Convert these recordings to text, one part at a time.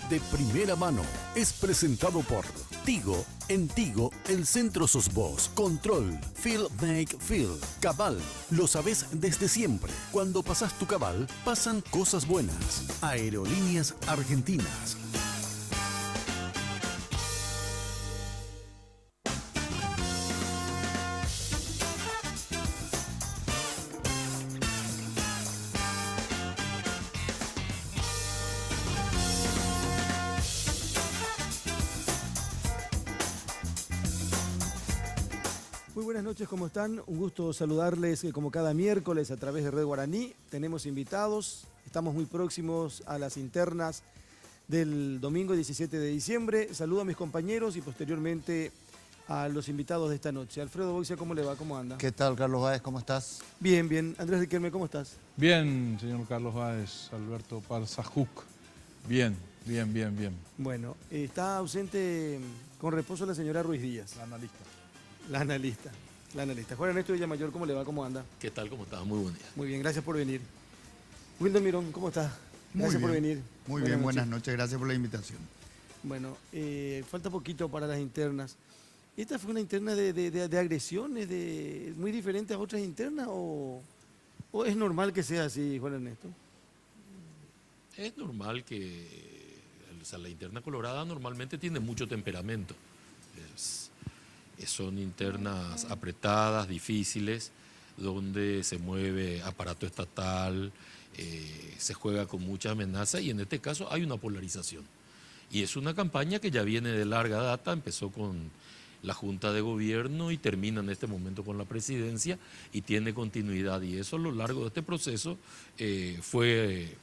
de primera mano. Es presentado por Tigo. En Tigo, el centro sos vos. Control. Feel Make Feel. Cabal. Lo sabés desde siempre. Cuando pasás tu cabal, pasan cosas buenas. Aerolíneas Argentinas. Muy buenas noches, ¿cómo están? Un gusto saludarles como cada miércoles a través de Red Guaraní. Tenemos invitados, estamos muy próximos a las internas del domingo 17 de diciembre. Saludo a mis compañeros y posteriormente a los invitados de esta noche. Alfredo Boixia, ¿cómo le va? ¿Cómo anda? ¿Qué tal, Carlos Báez? ¿Cómo estás? Bien, bien. Andrés Riquelme, ¿cómo estás? Bien, señor Carlos Báez, Alberto Parzajuc. Bien. Bueno, está ausente con reposo la señora Ruiz Díaz. La analista. Juan Ernesto Villamayor, ¿cómo le va? ¿Cómo anda? ¿Qué tal? ¿Cómo estás? Muy buen día. Muy bien, gracias por venir. Wildo Mirón, ¿cómo estás? Gracias por venir. Muy bien, buenas noches. Gracias por la invitación. Bueno, falta poquito para las internas. ¿Esta fue una interna de agresiones, muy diferente a otras internas o es normal que sea así, Juan Ernesto? Es normal que la interna colorada normalmente tiene mucho temperamento. Son internas apretadas, difíciles, donde se mueve aparato estatal, se juega con mucha amenaza y en este caso hay una polarización. Y es una campaña que ya viene de larga data, empezó con la Junta de Gobierno y termina en este momento con la Presidencia y tiene continuidad. Y eso a lo largo de este proceso fue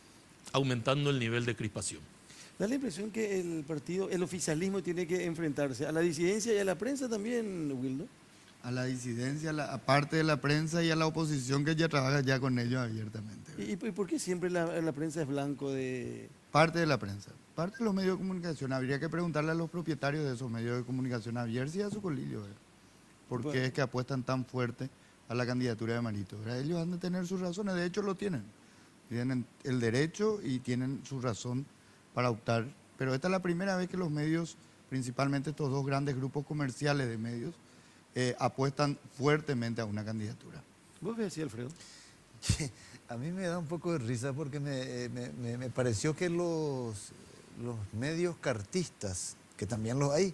aumentando el nivel de crispación. Da la impresión que el oficialismo tiene que enfrentarse a la disidencia y a la prensa también, Wildo. A la disidencia, aparte de la prensa y a la oposición que ya trabaja ya con ellos abiertamente. ¿Y por qué siempre la prensa es blanco de...? Parte de la prensa, parte de los medios de comunicación. Habría que preguntarle a los propietarios de esos medios de comunicación a Bierzi y a su colillo. ¿Por qué es que apuestan tan fuerte a la candidatura de Marito? Ellos han de tener sus razones, de hecho lo tienen. Tienen el derecho y tienen su razón para optar, pero esta es la primera vez que los medios, principalmente estos dos grandes grupos comerciales de medios, apuestan fuertemente a una candidatura. ¿Vos ves así, Alfredo? A mí me da un poco de risa porque me pareció que los medios cartistas, que también los hay,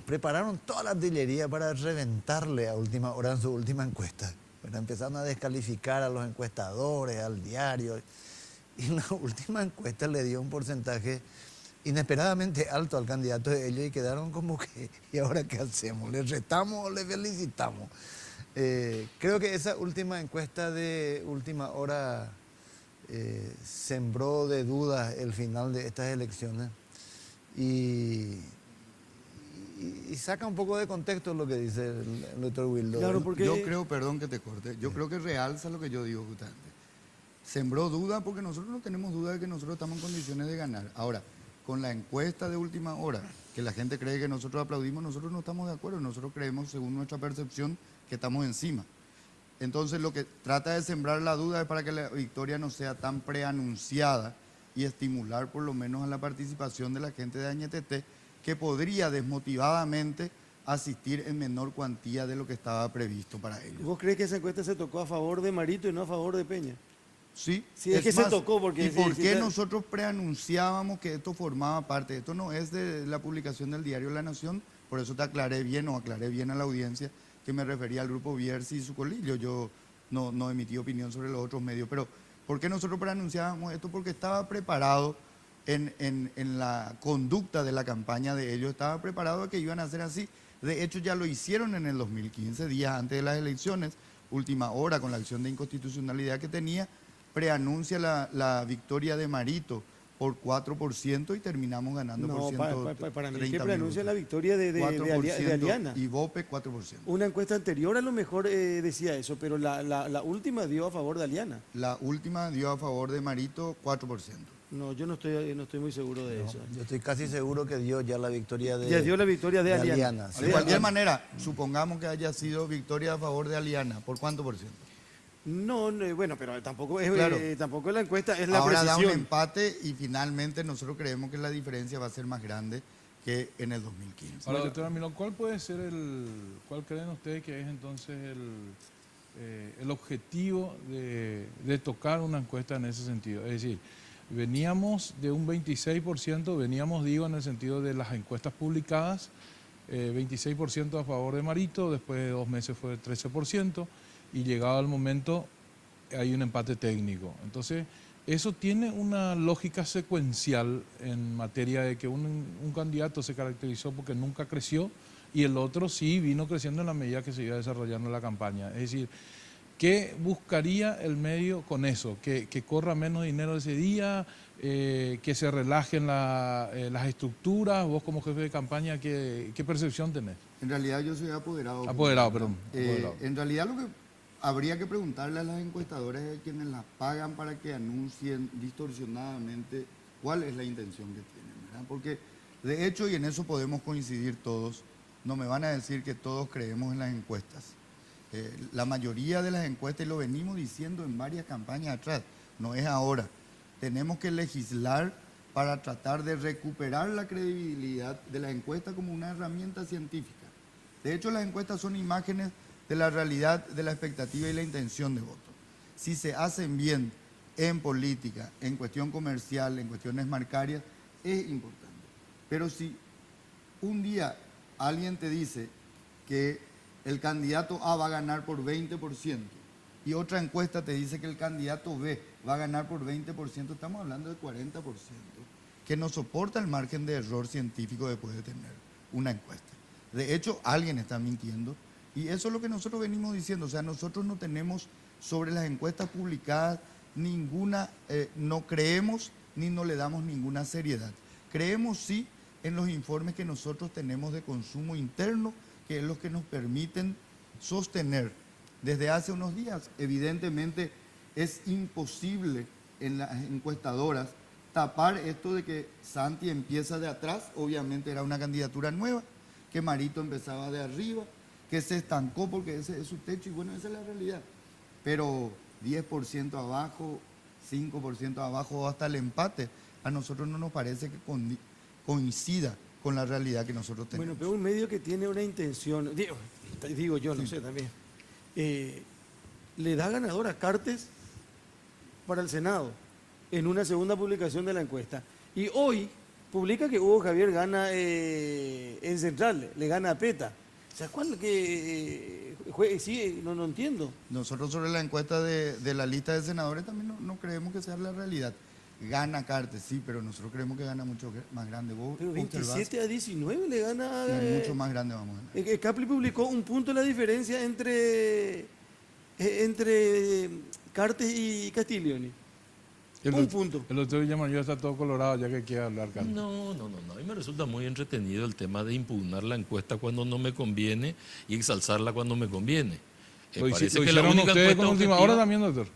prepararon toda la artillería para reventarle a última hora en su última encuesta. Pero empezaron a descalificar a los encuestadores, al diario. Y en la última encuesta le dio un porcentaje inesperadamente alto al candidato de ellos y quedaron como que, ¿y ahora qué hacemos? ¿Le retamos o le felicitamos? Creo que esa última encuesta de última hora sembró de dudas el final de estas elecciones y saca un poco de contexto lo que dice el doctor Wildo. Claro, porque... Yo creo, perdón que te corte, yo creo que realza lo que yo digo justamente. Sembró duda porque nosotros no tenemos duda de que nosotros estamos en condiciones de ganar. Ahora, con la encuesta de última hora, que la gente cree que nosotros aplaudimos, nosotros no estamos de acuerdo. Nosotros creemos, según nuestra percepción, que estamos encima. Entonces, lo que trata de sembrar la duda es para que la victoria no sea tan preanunciada y estimular por lo menos a la participación de la gente de Añetete, que podría desmotivadamente asistir en menor cuantía de lo que estaba previsto para ellos. ¿Vos crees que esa encuesta se tocó a favor de Marito y no a favor de Peña? Sí, es que más, se tocó porque... ¿Y por qué nosotros preanunciábamos que esto formaba parte? Esto no es de la publicación del diario La Nación, por eso te aclaré bien a la audiencia que me refería al grupo Bierzi y su colillo. Yo no emití opinión sobre los otros medios, pero ¿por qué nosotros preanunciábamos esto? Porque estaba preparado en la conducta de la campaña de ellos, estaba preparado a que iban a hacer así. De hecho, ya lo hicieron en el 2015, días antes de las elecciones, última hora, con la acción de inconstitucionalidad que tenía, preanuncia la victoria de Marito por 4% y terminamos ganando por 130 para mí que preanuncia la victoria de Aliana. Y Bope 4%. Una encuesta anterior a lo mejor decía eso, pero la última dio a favor de Aliana. La última dio a favor de Marito 4%. No, yo no estoy muy seguro de eso. Yo estoy casi seguro que dio ya la victoria de... Ya dio la victoria de Aliana. De cualquier manera, supongamos que haya sido victoria a favor de Aliana. ¿Por cuánto por ciento? No, bueno, pero tampoco es, Claro. tampoco la encuesta, es la Ahora da un precisión. empate y finalmente nosotros creemos que la diferencia va a ser más grande que en el 2015. Ahora, doctora Milón, ¿cuál puede ser cuál creen ustedes que es entonces el objetivo de tocar una encuesta en ese sentido? Es decir, veníamos de un 26%, digo, en el sentido de las encuestas publicadas, 26% a favor de Marito, después de 2 meses fue 13%, y llegado el momento hay un empate técnico. Entonces, eso tiene una lógica secuencial en materia de que un candidato se caracterizó porque nunca creció y el otro sí vino creciendo en la medida que se iba desarrollando la campaña. Es decir, ¿qué buscaría el medio con eso? ¿Que corra menos dinero ese día? ¿Que se relajen las estructuras? Vos como jefe de campaña, ¿qué percepción tenés? En realidad yo soy apoderado. Apoderado, perdón. En realidad lo que habría que preguntarle a las encuestadoras y a quienes las pagan para que anuncien distorsionadamente cuál es la intención que tienen, ¿verdad? Porque de hecho, y en eso podemos coincidir todos, no me van a decir que todos creemos en las encuestas. La mayoría de las encuestas, y lo venimos diciendo en varias campañas atrás, no es ahora. Tenemos que legislar para tratar de recuperar la credibilidad de la encuesta como una herramienta científica. De hecho, las encuestas son imágenes de la realidad, de la expectativa y la intención de voto. Si se hacen bien en política, en cuestión comercial, en cuestiones marcarias, es importante. Pero si un día alguien te dice que el candidato A va a ganar por 20% y otra encuesta te dice que el candidato B va a ganar por 20%, estamos hablando de 40%, que no soporta el margen de error científico que puede tener una encuesta. De hecho, alguien está mintiendo. Y eso es lo que nosotros venimos diciendo, o sea, nosotros no tenemos sobre las encuestas publicadas ninguna, no creemos ni no le damos ninguna seriedad. Creemos sí en los informes que nosotros tenemos de consumo interno, que es lo que nos permiten sostener desde hace unos días. Evidentemente es imposible en las encuestadoras tapar esto de que Santi empieza de atrás, obviamente era una candidatura nueva, que Marito empezaba de arriba, que se estancó porque ese es su techo y bueno, esa es la realidad. Pero 10% abajo, 5% abajo o hasta el empate, a nosotros no nos parece que coincida con la realidad que nosotros tenemos. Bueno, pero un medio que tiene una intención, digo yo, no sé también, le da ganador a Cartes para el Senado en una segunda publicación de la encuesta. Y hoy publica que Hugo Javier gana en Central, le gana a Peta. O sea, ¿cuál que sí, no entiendo. Nosotros sobre la encuesta de la lista de senadores también no creemos que sea la realidad. Gana Cartes, sí, pero nosotros creemos que gana mucho más grande. ¿Vos Pero observás? 27-19 le gana. Mucho más grande vamos a ganar. Capli publicó un punto la diferencia entre Cartes y Castiglioni. Un punto. El doctor Villamayor está todo colorado ya que quiere hablar, Carlos. No. A mí me resulta muy entretenido el tema de impugnar la encuesta cuando no me conviene y exalzarla cuando me conviene. Lo Parece que hicieron la única ustedes encuesta con Última objetiva- Hora también, doctor.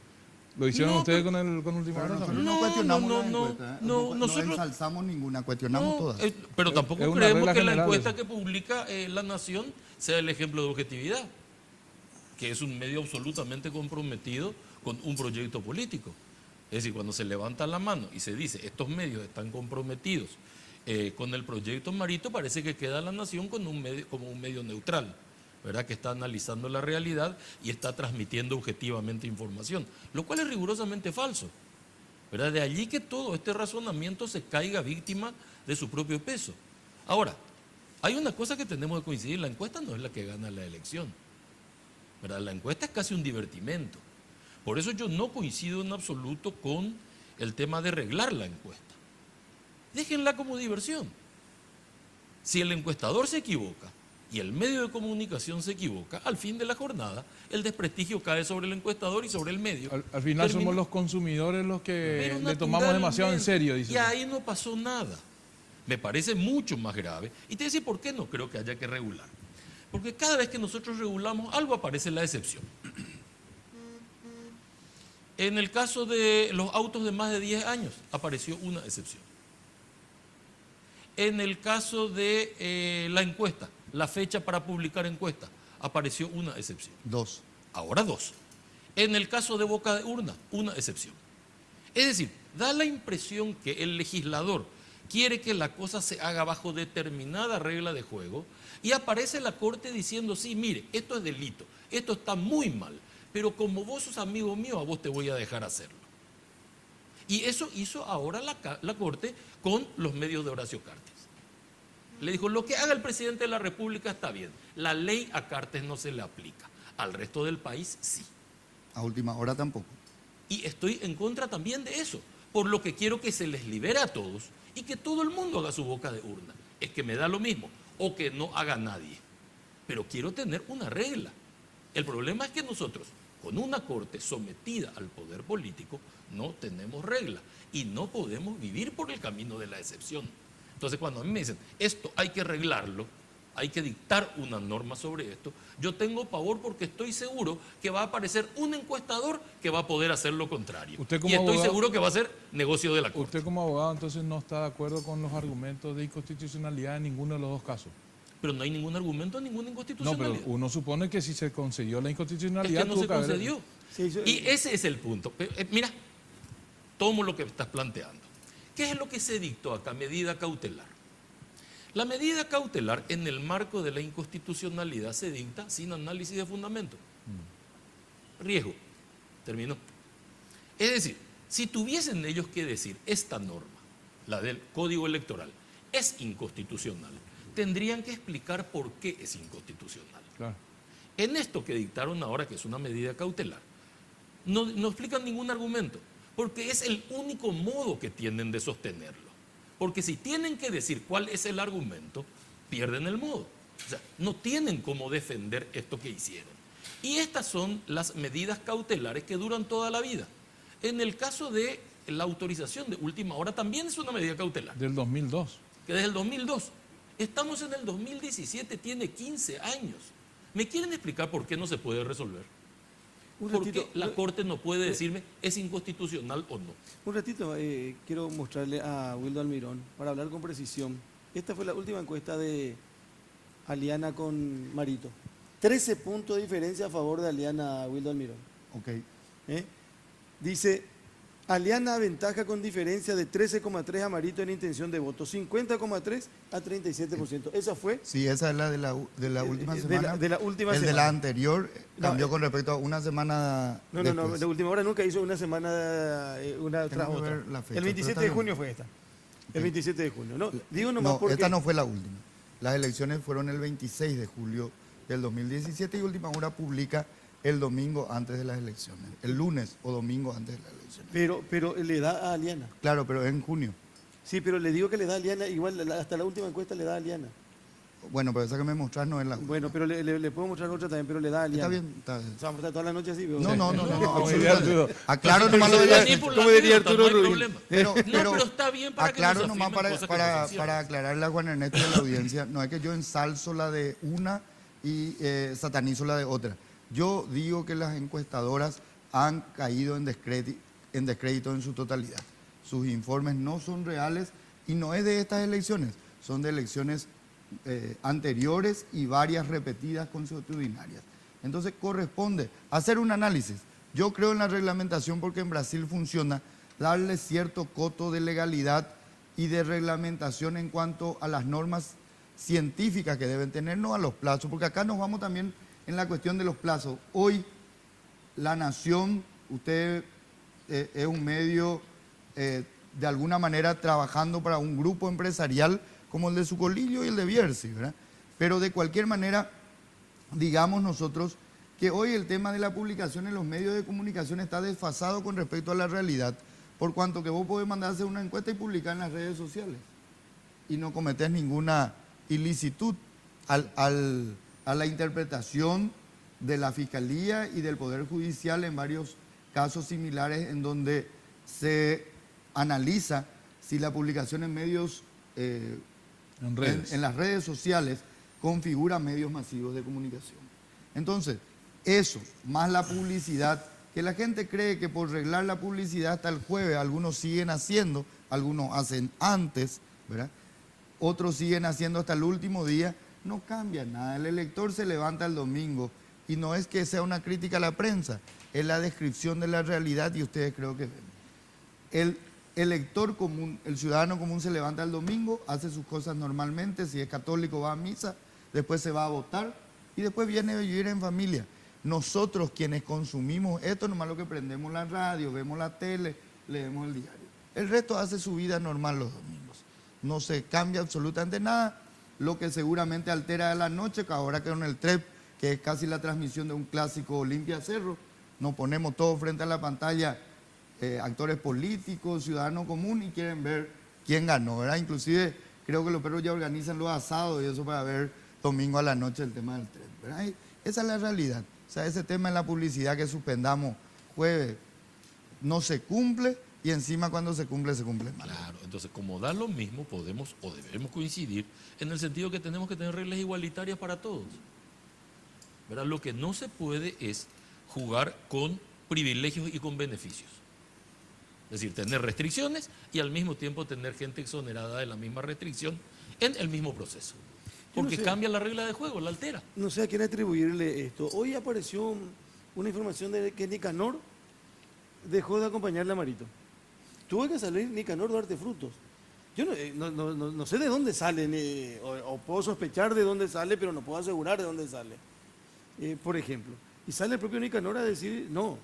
Lo hicieron No, ustedes pero- con Última Hora Nosotros también. no cuestionamos no, la encuesta, no nosotros- ensalzamos ninguna, cuestionamos todas. Pero tampoco es una creemos regla que la general encuesta eso. que publica La Nación sea el ejemplo de objetividad, que es un medio absolutamente comprometido con un proyecto político. Es decir, cuando se levanta la mano y se dice estos medios están comprometidos con el proyecto Marito, parece que queda La Nación con como un medio neutral, ¿verdad? Que está analizando la realidad y está transmitiendo objetivamente información, lo cual es rigurosamente falso, ¿verdad? De allí que todo este razonamiento se caiga víctima de su propio peso. Ahora, hay una cosa que tenemos que coincidir, la encuesta no es la que gana la elección, ¿verdad? La encuesta es casi un divertimento. Por eso yo no coincido en absoluto con el tema de arreglar la encuesta. Déjenla como diversión. Si el encuestador se equivoca y el medio de comunicación se equivoca, al fin de la jornada el desprestigio cae sobre el encuestador y sobre el medio. Al final Termina- somos los consumidores los que Pero le tomamos demasiado en naturalmente. serio, dice. Y ahí no pasó nada. Me parece mucho más grave. Y te decía, ¿por qué no creo que haya que regular? Porque cada vez que nosotros regulamos, algo aparece la excepción. En el caso de los autos de más de 10 años, apareció una excepción. En el caso de la encuesta, la fecha para publicar encuesta, apareció una excepción. Dos. Ahora dos. En el caso de boca de urna, una excepción. Es decir, da la impresión que el legislador quiere que la cosa se haga bajo determinada regla de juego y aparece la Corte diciendo, sí, mire, esto es delito, esto está muy mal, pero como vos sos amigo mío, a vos te voy a dejar hacerlo. Y eso hizo ahora la Corte con los medios de Horacio Cartes. Le dijo, lo que haga el presidente de la República está bien, la ley a Cartes no se le aplica, al resto del país sí. A última hora tampoco. Y estoy en contra también de eso, por lo que quiero que se les libere a todos y que todo el mundo haga su boca de urna. Es que me da lo mismo, o que no haga nadie. Pero quiero tener una regla. El problema es que nosotros, con una Corte sometida al poder político, no tenemos regla y no podemos vivir por el camino de la excepción. Entonces, cuando a mí me dicen, esto hay que arreglarlo, hay que dictar una norma sobre esto, yo tengo pavor porque estoy seguro que va a aparecer un encuestador que va a poder hacer lo contrario. Y estoy seguro que va a ser negocio de la Corte. Usted como abogado entonces no está de acuerdo con los argumentos de inconstitucionalidad en ninguno de los dos casos. Pero no hay ningún argumento, ninguna inconstitucionalidad. No, pero uno supone que si se concedió la inconstitucionalidad... Es que no se concedió. Sí, y ese es el punto. Mira, tomo lo que estás planteando. ¿Qué es lo que se dictó acá? Medida cautelar. La medida cautelar en el marco de la inconstitucionalidad se dicta sin análisis de fundamento. Riesgo. Terminó. Es decir, si tuviesen ellos que decir esta norma, la del Código Electoral, es inconstitucional, tendrían que explicar por qué es inconstitucional. Claro. En esto que dictaron ahora, que es una medida cautelar, no explican ningún argumento, porque es el único modo que tienen de sostenerlo. Porque si tienen que decir cuál es el argumento, pierden el modo. O sea, no tienen cómo defender esto que hicieron. Y estas son las medidas cautelares que duran toda la vida. En el caso de la autorización de última hora, también es una medida cautelar. Del 2002. Que desde el 2002. Estamos en el 2017, tiene 15 años. ¿Me quieren explicar por qué no se puede resolver? Porque la Corte no puede decirme es inconstitucional o no. Un ratito, quiero mostrarle a Wildo Almirón, para hablar con precisión. Esta fue la última encuesta de Aliana con Marito. 13 puntos de diferencia a favor de Aliana, Wildo Almirón. Ok. Dice, Aliana aventaja con diferencia de 13,3 a Marito en intención de voto, 50,3 a 37%. ¿Esa fue? Sí, esa es la de la última semana. De la última el semana. de la anterior cambió con respecto a una semana No, de última hora nunca hizo una semana una tras Tengo que otra. ver la fecha, El 27 de junio fue esta. El 27 de junio. No, digo nomás No, porque... esta no fue la última. Las elecciones fueron el 26 de julio del 2017 y Última Hora publica el domingo antes de las elecciones, el lunes o domingo antes de las elecciones. Pero le da a Aliana. Claro, pero en junio. Sí, pero le digo que le da a Aliana, igual hasta la última encuesta le da a Aliana. Bueno, pero esa que me mostrás no es la última. Bueno, pero le puedo mostrar otra también, pero le da a Aliana. Está bien, está bien. O sea, vamos a estar toda la noche así. No, diría Arturo. absolutamente. Aclaro nomás lo de la... ¿Cómo diría Arturo Rubín? No, pero está bien para que aclaro nos nomás afirmen cosas que no son ciertas. para aclararle a Juan Ernesto y a la audiencia, no es que yo ensalzo la de una y satanizo la de otra. Yo digo que las encuestadoras han caído en descrédito en su totalidad. Sus informes no son reales y no es de estas elecciones, son de elecciones anteriores y varias repetidas consuetudinarias. Entonces corresponde hacer un análisis. Yo creo en la reglamentación porque en Brasil funciona darle cierto coto de legalidad y de reglamentación en cuanto a las normas científicas que deben tener, no a los plazos, porque acá nos vamos también en la cuestión de los plazos. Hoy la Nación, usted es un medio de alguna manera trabajando para un grupo empresarial como el de Sucolillo y el de Bierzi, ¿verdad? Pero de cualquier manera, digamos nosotros que hoy el tema de la publicación en los medios de comunicación está desfasado con respecto a la realidad, por cuanto que vos podés mandar a hacer una encuesta y publicar en las redes sociales y no cometés ninguna ilicitud a la interpretación de la Fiscalía y del Poder Judicial en varios casos similares en donde se analiza si la publicación en medios, en las redes sociales, configura medios masivos de comunicación. Entonces, eso, más la publicidad, que la gente cree que por reglar la publicidad hasta el jueves, algunos siguen haciendo, algunos hacen antes, ¿verdad? Otros siguen haciendo hasta el último día, no cambia nada. El elector se levanta el domingo y no es que sea una crítica a la prensa, es la descripción de la realidad y ustedes creo que ven. El elector común, el ciudadano común se levanta el domingo, hace sus cosas normalmente, si es católico va a misa, después se va a votar y después viene a vivir en familia. Nosotros quienes consumimos esto, nomás lo que prendemos la radio, vemos la tele, leemos el diario. El resto hace su vida normal los domingos. No se cambia absolutamente nada, lo que seguramente altera de la noche, que ahora que con el TREP, que es casi la transmisión de un clásico Olimpia Cerro, nos ponemos todos frente a la pantalla, actores políticos, ciudadanos común, y quieren ver quién ganó, ¿verdad? Inclusive creo que los perros ya organizan los asados y eso para ver domingo a la noche el tema del TREP, ¿verdad? Y esa es la realidad. O sea, ese tema en la publicidad que suspendamos jueves no se cumple y encima cuando se cumple mal. Claro, entonces como da lo mismo, podemos o debemos coincidir en el sentido que tenemos que tener reglas igualitarias para todos. ¿Verdad? Lo que no se puede es jugar con privilegios y con beneficios. Es decir, tener restricciones y al mismo tiempo tener gente exonerada de la misma restricción en el mismo proceso. Porque cambia la regla de juego, la altera. No sé a quién atribuirle esto. Hoy apareció una información de que Nicanor dejó de acompañarle a Marito. Tuvo que salir Nicanor Duarte Frutos. Yo no sé de dónde sale, o puedo sospechar de dónde sale, pero no puedo asegurar de dónde sale. Por ejemplo. Y sale el propio Nicanor a decir, no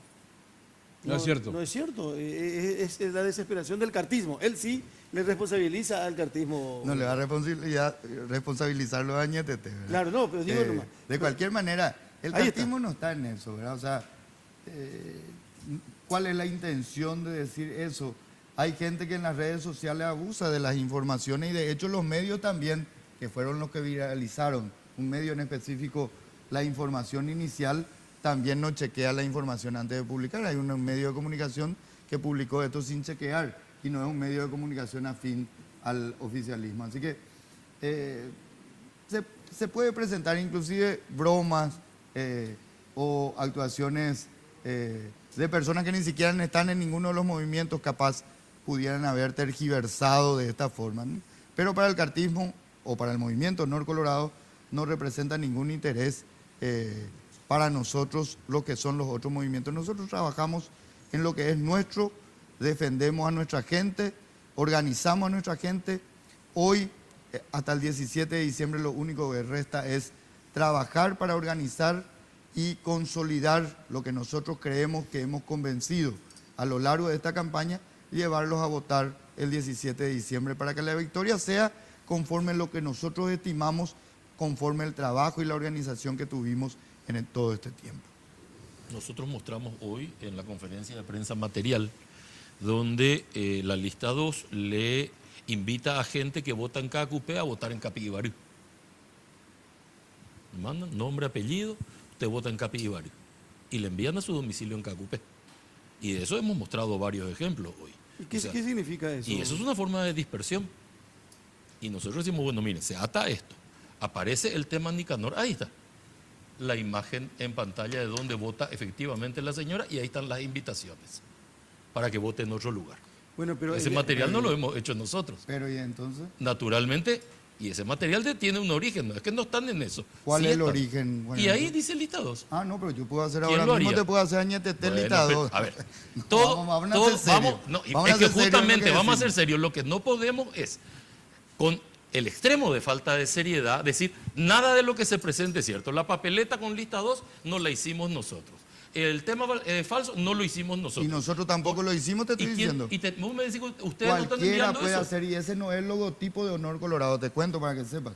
es cierto. No es cierto. Es la desesperación del cartismo. Él sí le responsabiliza al cartismo. No le va a responsabilizarlo a Ñetete, ¿verdad? Claro, no, pero digo nomás. De cualquier manera, el cartismo no está en eso, ¿verdad? O sea, ¿cuál es la intención de decir eso? Hay gente que en las redes sociales abusa de las informaciones y de hecho los medios también, que fueron los que viralizaron, un medio en específico, la información inicial, también no chequea la información antes de publicar. Hay un medio de comunicación que publicó esto sin chequear y no es un medio de comunicación afín al oficialismo. Así que se puede presentar inclusive bromas o actuaciones de personas que ni siquiera están en ninguno de los movimientos, capaz pudieran haber tergiversado de esta forma, ¿no? Pero para el cartismo o para el movimiento Nor Colorado no representa ningún interés para nosotros lo que son los otros movimientos. Nosotros trabajamos en lo que es nuestro, defendemos a nuestra gente, organizamos a nuestra gente. Hoy, hasta el 17 de diciembre, lo único que resta es trabajar para organizar y consolidar lo que nosotros creemos que hemos convencido a lo largo de esta campaña y llevarlos a votar el 17 de diciembre para que la victoria sea conforme lo que nosotros estimamos, conforme el trabajo y la organización que tuvimos en todo este tiempo. Nosotros mostramos hoy en la conferencia de prensa material donde la lista 2 le invita a gente que vota en Cacupé a votar en Capigibarú. Mandan nombre, apellido, usted vota en Capigibarú y le envían a su domicilio en Cacupé. Y de eso hemos mostrado varios ejemplos hoy. ¿Y qué significa eso? Y eso es una forma de dispersión. Y nosotros decimos, bueno, miren, se ata a esto. Aparece el tema Nicanor, ahí está la imagen en pantalla de donde vota efectivamente la señora y ahí están las invitaciones para que vote en otro lugar. Bueno, pero ese material no lo hemos hecho nosotros. Pero ¿y entonces? Naturalmente, y ese material tiene un origen, no es que no están en eso. ¿Cuál sí es el están. origen? Bueno, y ahí dice lista 2. Ah, no, pero yo puedo hacer ¿Quién ahora lo mismo, haría? te puedo hacer Ñetete Bueno, lista 2. a ver, todo, vamos a todo, ser serios. no, Vamos a es que ser serios en lo justamente que vamos a decimos. ser serios. Lo que no podemos es, con el extremo de falta de seriedad, decir nada de lo que se presente es cierto. La papeleta con lista 2 no la hicimos nosotros. El tema falso no lo hicimos nosotros. Y nosotros tampoco lo hicimos, te estoy diciendo. Vos me decís, ustedes no están Cualquiera enviando puede eso. hacer, y ese no es el logotipo de Honor Colorado, te cuento para que sepas.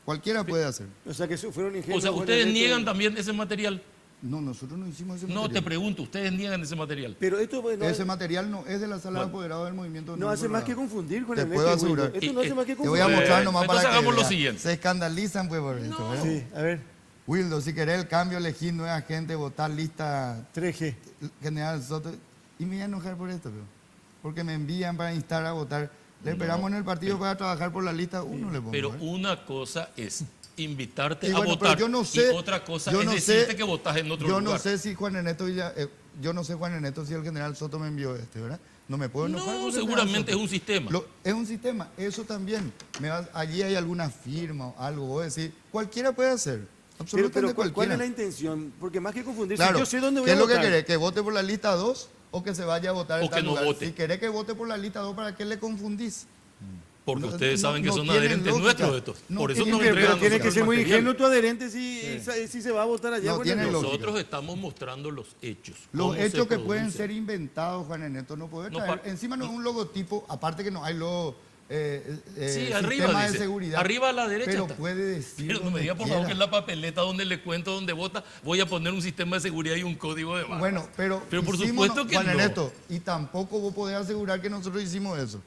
Cualquiera puede hacer. O sea, que fueron ingenuos. O sea, ustedes niegan también ese material. No, nosotros no hicimos ese No, material. te pregunto, ustedes niegan ese material. Pero esto Ese material no es de la sala de apoderados del movimiento. no hace más que confundir con Te el puedo este asegurar. Wildo. Esto no hace más que Te voy confundir. a mostrar nomás entonces para que hagamos lo veas. siguiente. Se escandalizan pues por esto, ¿verdad? Sí, a ver, Wildo, si querés el cambio, elegir nueva gente, votar lista 3G. General Soto. Y me voy a enojar por esto, porque me envían para instar a votar. Le esperamos en el partido para trabajar por la lista 1, le pongo. Pero una cosa es invitarte Y a bueno, votar pero yo no sé, y otra cosa yo es no decirte sé, que votas en otro yo lugar. no sé si Juan Ernesto yo no sé Juan Ernesto si el general Soto me envió ¿verdad? No me puedo enojar. No, con el seguramente es general un sistema. Soto. Es un sistema, eso también. Allí hay alguna firma o algo, vos decís, cualquiera puede hacer. Absolutamente ¿cuál es cualquiera. la intención? Porque más que confundirse, Claro, yo sé dónde voy ¿qué a es lo que votar. querés? ¿Que vote por la lista 2 o que se vaya a votar O en tal que no lugar? vote. Si querés que vote por la lista 2, ¿para qué le confundís? Porque No, ustedes saben que no son tiene adherentes lógica. nuestros estos. No Por eso tiene nos lógica. entregan Pero tiene que nosotros ser muy material. ingenuo tu adherente si se va a votar allá. No bueno, tiene no. lógica. Nosotros estamos mostrando los hechos. Los cómo se hechos que pueden producen. ser inventados, Juan Ernesto, no puede No, traer. Encima no es un logotipo, aparte que no hay logo, Sí, arriba sistema de dice. seguridad. Arriba a la derecha Pero está. puede decir Pero no me donde diga por favor quiera. que en la papeleta donde le cuento donde vota voy a poner un sistema de seguridad y un código de barras. Bueno, pero por hicimos, supuesto que Juan no. Ernesto, y tampoco vos podés asegurar que nosotros hicimos eso.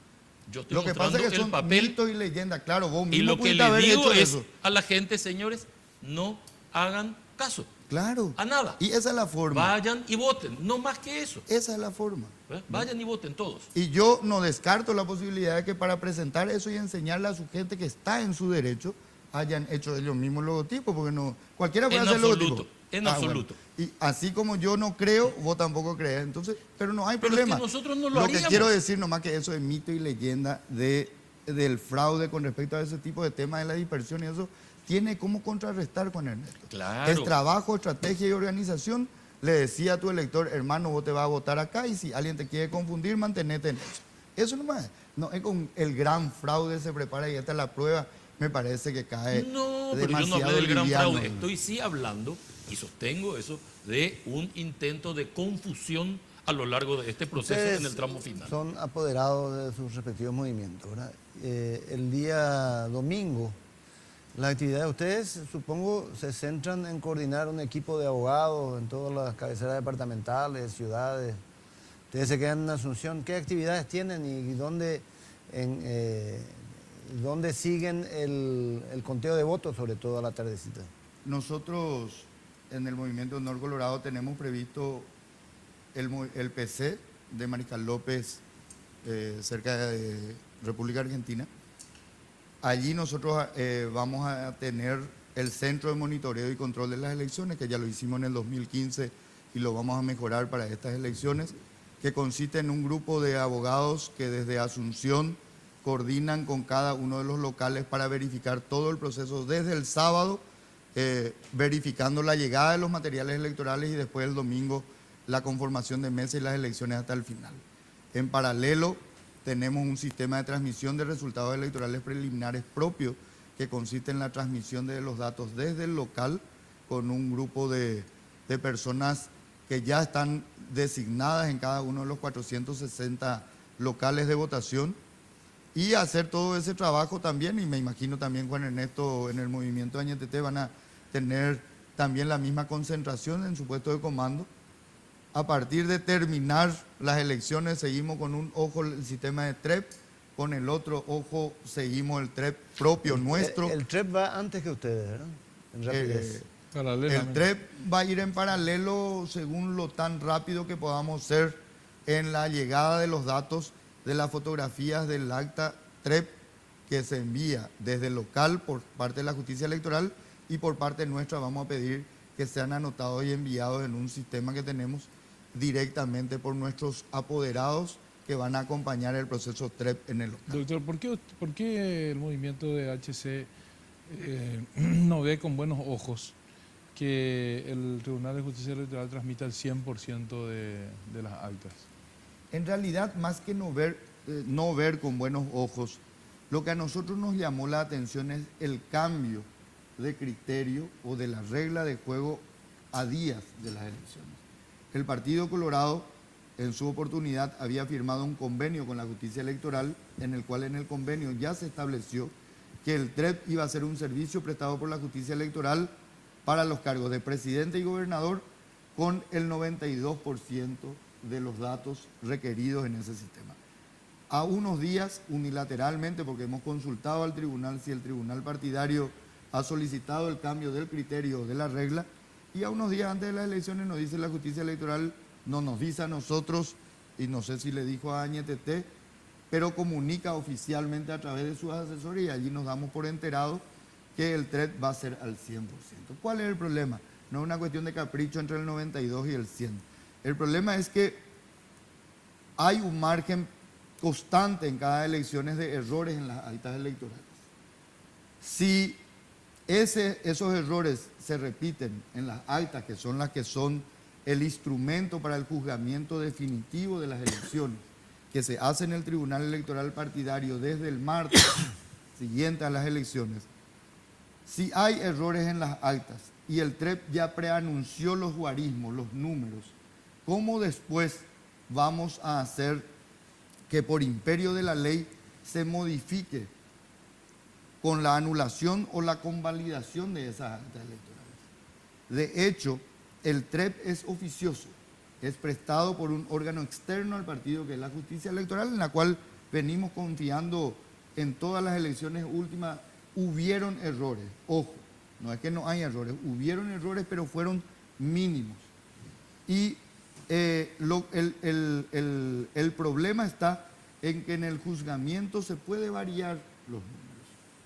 Yo estoy Lo que pasa mostrando es que son el papel mitos y leyendas. Claro, vos y mismo lo que pudiste le haber digo hecho es eso. a la gente, señores, no hagan caso. Claro. A nada. Y esa es la forma. Vayan y voten, no más que eso. Esa es la forma. ¿Eh? Vayan y voten todos. Y yo no descarto la posibilidad de que para presentar eso y enseñarle a su gente que está en su derecho, hayan hecho ellos mismos el logotipo, porque no, cualquiera puede En hacer absoluto, logotipo. en Bueno. absoluto. Y así como yo no creo, vos tampoco crees. Entonces, pero no hay Pero es que problema. nosotros no lo que haríamos. quiero decir nomás que eso es mito y leyenda del fraude con respecto a ese tipo de temas de la dispersión y eso tiene cómo contrarrestar, Juan Ernesto. Claro. Es trabajo, estrategia y organización. Le decía a tu elector, hermano, vos te vas a votar acá y si alguien te quiere confundir, mantenete en eso. Eso nomás. No es con el gran fraude se prepara y esta es la prueba. Me parece que cae No, pero yo no demasiado hablé del gran liviano. fraude. Estoy sí hablando, y sostengo eso, de un intento de confusión a lo largo de este proceso Ustedes en el tramo final. son apoderados de sus respectivos movimientos, ¿verdad? El día domingo, las actividades de ustedes, supongo, se centran en coordinar un equipo de abogados en todas las cabeceras departamentales, ciudades. Ustedes se quedan en Asunción. ¿Qué actividades tienen y dónde siguen el conteo de votos, sobre todo a la tardecita? Nosotros en el Movimiento Honor Colorado tenemos previsto el PC de Mariscal López, cerca de República Argentina. Allí nosotros vamos a tener el Centro de Monitoreo y Control de las Elecciones, que ya lo hicimos en el 2015 y lo vamos a mejorar para estas elecciones, que consiste en un grupo de abogados que desde Asunción coordinan con cada uno de los locales para verificar todo el proceso desde el sábado, verificando la llegada de los materiales electorales y después el domingo la conformación de mesa y las elecciones hasta el final. En paralelo, tenemos un sistema de transmisión de resultados electorales preliminares propio que consiste en la transmisión de los datos desde el local con un grupo de personas que ya están designadas en cada uno de los 460 locales de votación y hacer todo ese trabajo también, y me imagino también Juan Ernesto en el movimiento de Añetete van a tener también la misma concentración en su puesto de comando. A partir de terminar las elecciones seguimos con un ojo el sistema de TREP, con el otro ojo seguimos el TREP propio nuestro. El TREP va antes que ustedes, ¿verdad? En rapidez. El Paralelamente. TREP va a ir en paralelo según lo tan rápido que podamos ser en la llegada de los datos de las fotografías del acta TREP que se envía desde el local por parte de la justicia electoral y por parte nuestra vamos a pedir que sean anotados y enviados en un sistema que tenemos directamente por nuestros apoderados que van a acompañar el proceso TREP en el local. Doctor, ¿por qué el movimiento de HC no ve con buenos ojos que el Tribunal de Justicia Electoral transmita el 100% de las actas? En realidad, más que no ver con buenos ojos, lo que a nosotros nos llamó la atención es el cambio de criterio o de la regla de juego a días de las elecciones. El Partido Colorado, en su oportunidad, había firmado un convenio con la justicia electoral, en el cual en el convenio ya se estableció que el TREP iba a ser un servicio prestado por la justicia electoral para los cargos de presidente y gobernador con el 92% de los datos requeridos en ese sistema. A unos días, unilateralmente, porque hemos consultado al tribunal si el tribunal partidario ha solicitado el cambio del criterio de la regla, y a unos días antes de las elecciones nos dice la justicia electoral, no nos dice a nosotros, y no sé si le dijo a Añetete, pero comunica oficialmente a través de sus asesores y allí nos damos por enterados que el TREP va a ser al 100%. ¿Cuál es el problema? No es una cuestión de capricho entre el 92 y el 100. El problema es que hay un margen constante en cada elección de errores en las actas electorales. Si Esos errores se repiten en las actas, que son las que son el instrumento para el juzgamiento definitivo de las elecciones, que se hace en el Tribunal Electoral Partidario desde el martes siguiente a las elecciones. Si hay errores en las actas y el TREP ya preanunció los guarismos, los números, ¿cómo después vamos a hacer que por imperio de la ley se modifique con la anulación o la convalidación de esas actas electorales? De hecho, el TREP es oficioso, es prestado por un órgano externo al partido, que es la Justicia Electoral, en la cual venimos confiando en todas las elecciones últimas. Hubieron errores, ojo, no es que no hay errores, hubieron errores, pero fueron mínimos. Y el problema está en que en el juzgamiento se puede variar los números.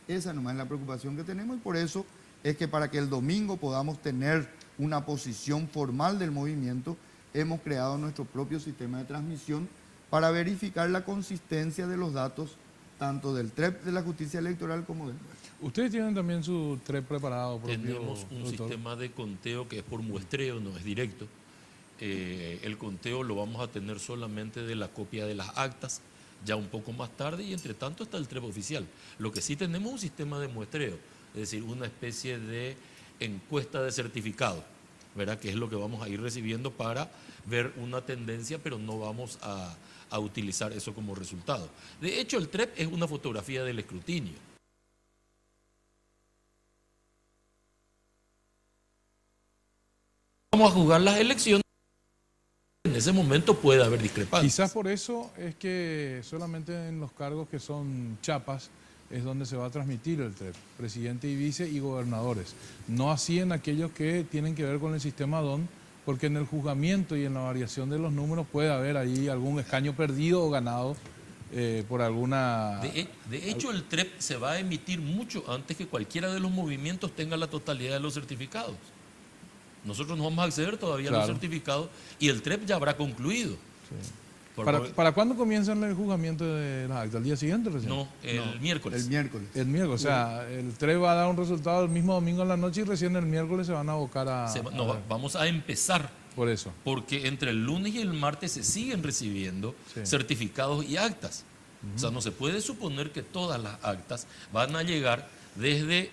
Esa nomás es la preocupación que tenemos, y por eso es que para que el domingo podamos tener una posición formal del movimiento, hemos creado nuestro propio sistema de transmisión para verificar la consistencia de los datos, tanto del TREP de la Justicia Electoral como del nuestro. ¿Ustedes tienen también su TREP preparado? Tenemos un sistema de conteo que es por muestreo, no es directo. El conteo lo vamos a tener solamente de la copia de las actas, ya un poco más tarde, y entre tanto está el TREP oficial. Lo que sí tenemos es un sistema de muestreo, es decir, una especie de encuesta de certificado, ¿verdad? Que es lo que vamos a ir recibiendo para ver una tendencia, pero no vamos a utilizar eso como resultado. De hecho, el TREP es una fotografía del escrutinio. Vamos a jugar las elecciones, en ese momento puede haber discrepancias. Quizás por eso es que solamente en los cargos que son chapas es donde se va a transmitir el TREP, presidente y vice y gobernadores. No así en aquellos que tienen que ver con el sistema DON, porque en el juzgamiento y en la variación de los números puede haber ahí algún escaño perdido o ganado por alguna... De hecho, el TREP se va a emitir mucho antes que cualquiera de los movimientos tenga la totalidad de los certificados. Nosotros no vamos a acceder todavía a los certificados y el TREP ya habrá concluido. Sí. ¿Para cuándo comienzan el juzgamiento de las actas? ¿El día siguiente recién? No, el miércoles. El miércoles. El miércoles, o sea, el TREP va a dar un resultado el mismo domingo en la noche y recién el miércoles se van a abocar a... Vamos a empezar. Por eso. Porque entre el lunes y el martes se siguen recibiendo certificados y actas. O sea, no se puede suponer que todas las actas van a llegar desde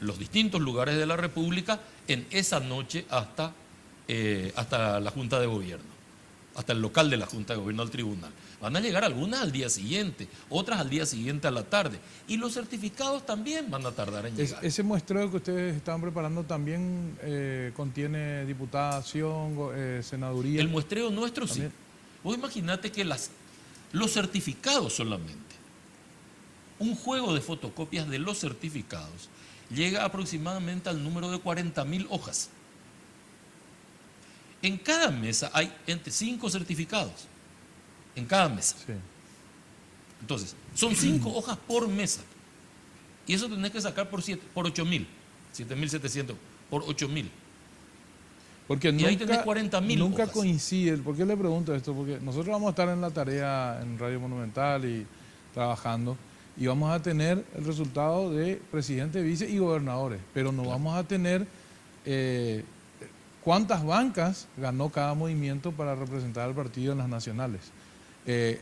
los distintos lugares de la República en esa noche hasta la Junta de Gobierno, hasta el local de la Junta de Gobierno, al tribunal. Van a llegar algunas al día siguiente, otras al día siguiente a la tarde. Y los certificados también van a tardar en llegar. ¿Ese muestreo que ustedes están preparando también contiene diputación, senaduría? El muestreo nuestro ¿también? Sí. Vos imaginate que los certificados solamente, un juego de fotocopias de los certificados, llega aproximadamente al número de 40.000 hojas. En cada mesa hay entre 5 certificados. En cada mesa. Sí. Entonces, son 5 hojas por mesa. Y eso tenés que sacar por 8.000. 7.700 por 8.000. Porque y ahí tenés 40.000 nunca hojas. Coincide. ¿Por qué le pregunto esto? Porque nosotros vamos a estar en la tarea en Radio Monumental y trabajando. Y vamos a tener el resultado de presidente, vice y gobernadores. Pero no vamos a tener cuántas bancas ganó cada movimiento para representar al partido en las nacionales.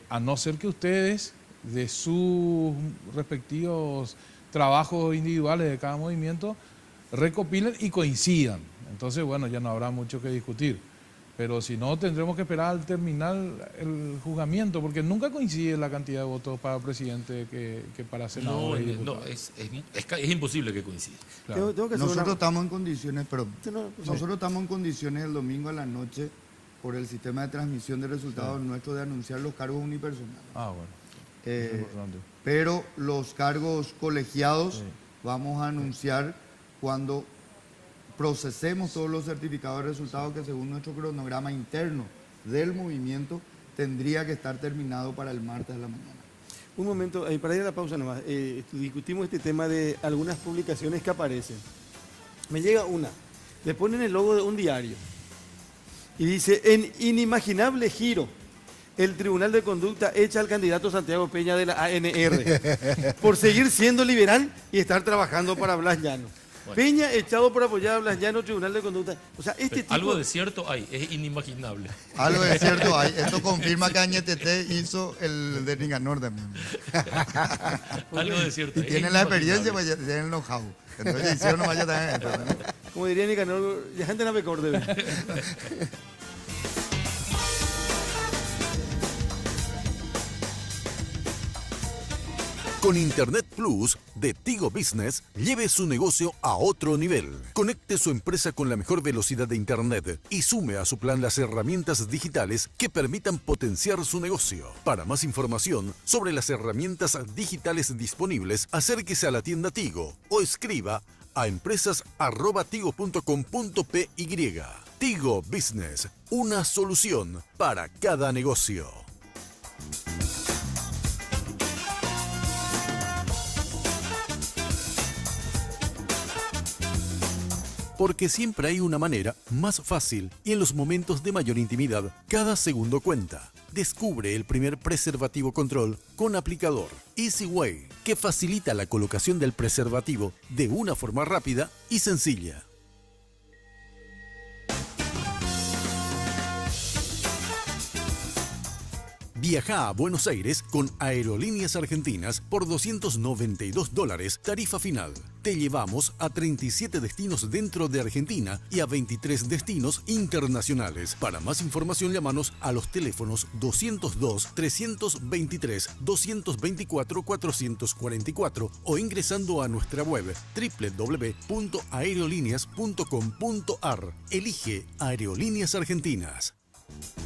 A no ser que ustedes, de sus respectivos trabajos individuales de cada movimiento, recopilen y coincidan. Entonces, bueno, ya no habrá mucho que discutir. Pero si no, tendremos que esperar al terminar el juzgamiento, porque nunca coincide la cantidad de votos para presidente que para senador. No, es imposible que coincida. Claro. Nosotros estamos en condiciones, nosotros estamos en condiciones el domingo a la noche, por el sistema de transmisión de resultados nuestro, de anunciar los cargos unipersonales. Ah, bueno. Pero los cargos colegiados vamos a anunciar cuando procesemos todos los certificados de resultados, que según nuestro cronograma interno del movimiento tendría que estar terminado para el martes de la mañana. Un momento, para ir a la pausa nomás, discutimos este tema de algunas publicaciones que aparecen. Me llega una, le ponen el logo de un diario y dice: en inimaginable giro, el Tribunal de Conducta echa al candidato Santiago Peña de la ANR por seguir siendo liberal y estar trabajando para Blas Llano. Bueno. Peña echado por apoyar a Blas Llano, Tribunal de Conducta. O sea, este tipo... Algo de cierto hay, es inimaginable. Algo de cierto hay. Esto confirma que Añetete hizo el de Nicanor también. Algo de cierto Y hay, tiene es la experiencia, inimaginable. pues ya tiene el know-how. Entonces hicieron nomás ya también esto, ¿no? Como diría Nicanor, ya gente no me acorde. Con Internet Plus de Tigo Business, lleve su negocio a otro nivel. Conecte su empresa con la mejor velocidad de Internet y sume a su plan las herramientas digitales que permitan potenciar su negocio. Para más información sobre las herramientas digitales disponibles, acérquese a la tienda Tigo o escriba a empresas@tigo.com.py. Tigo Business, una solución para cada negocio. Porque siempre hay una manera más fácil y en los momentos de mayor intimidad, cada segundo cuenta. Descubre el primer preservativo control con aplicador Easy Way, que facilita la colocación del preservativo de una forma rápida y sencilla. Viaja a Buenos Aires con Aerolíneas Argentinas por $292, tarifa final. Te llevamos a 37 destinos dentro de Argentina y a 23 destinos internacionales. Para más información, llámanos a los teléfonos 202-323-224-444 o ingresando a nuestra web www.aerolíneas.com.ar. Elige Aerolíneas Argentinas.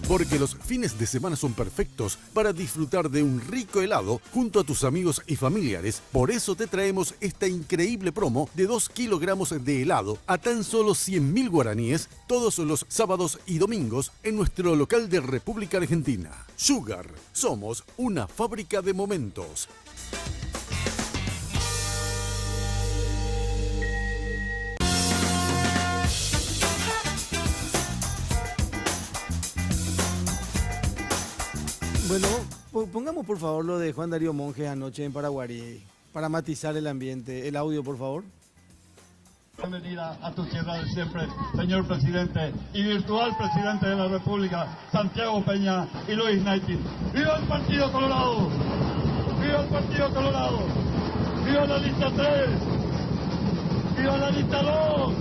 Porque los fines de semana son perfectos para disfrutar de un rico helado junto a tus amigos y familiares. Por eso te traemos esta increíble promo de 2 kilogramos de helado a tan solo 100.000 guaraníes todos los sábados y domingos en nuestro local de República Argentina. Sugar, somos una fábrica de momentos. Bueno, pongamos por favor lo de Juan Darío Monge anoche en Paraguarí, para matizar el ambiente. El audio, por favor. Bienvenida a tu tierra de siempre, señor presidente y virtual presidente de la República, Santiago Peña y Luis Naiti. ¡Viva el Partido Colorado! ¡Viva el Partido Colorado! ¡Viva la lista 3! ¡Viva la lista 2!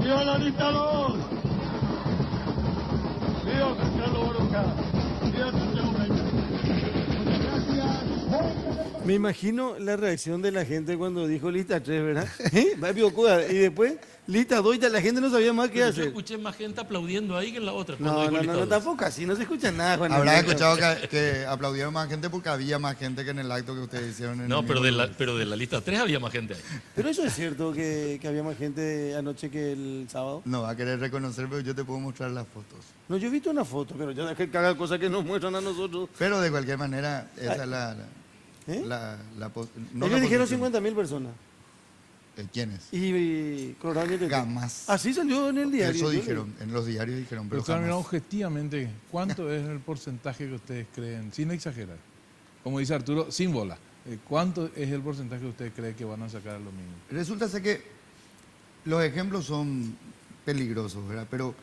¡Viva la lista 2! ¡Viva Carlos Boruca! ¡Viva Santiago Peña! Muchas gracias. Me imagino la reacción de la gente cuando dijo lista 3, ¿verdad? Y después lista 2 y la gente no sabía más qué Pero yo hacer. escuché más gente aplaudiendo ahí que en la otra. cuando No, dijo no, lista no, dos. tampoco así, no se escucha nada, Juan. Habrás Darío. escuchado que aplaudieron más gente porque había más gente que en el acto que ustedes hicieron. En No, el pero mismo de, la, lugar. pero de la lista 3 había más gente ahí. Pero eso es cierto que había más gente anoche que el sábado. No va a querer reconocer, pero yo te puedo mostrar las fotos. No, yo he visto una foto, pero ya que haga cosas que nos muestran a nosotros. Pero de cualquier manera, esa es ¿Eh? no Ellos la dijeron posición. 50.000 personas. ¿Quiénes? Y Colorado Ñetete. Jamás. Así salió en el diario. Eso yo dijeron, en los diarios dijeron, pero Pero mira, jamás. objetivamente, ¿cuánto es el porcentaje que ustedes creen, sin exagerar? Como dice Arturo, sin bola. ¿Cuánto es el porcentaje que ustedes creen que van a sacar al domingo? Resulta ser que los ejemplos son peligrosos, ¿verdad? Pero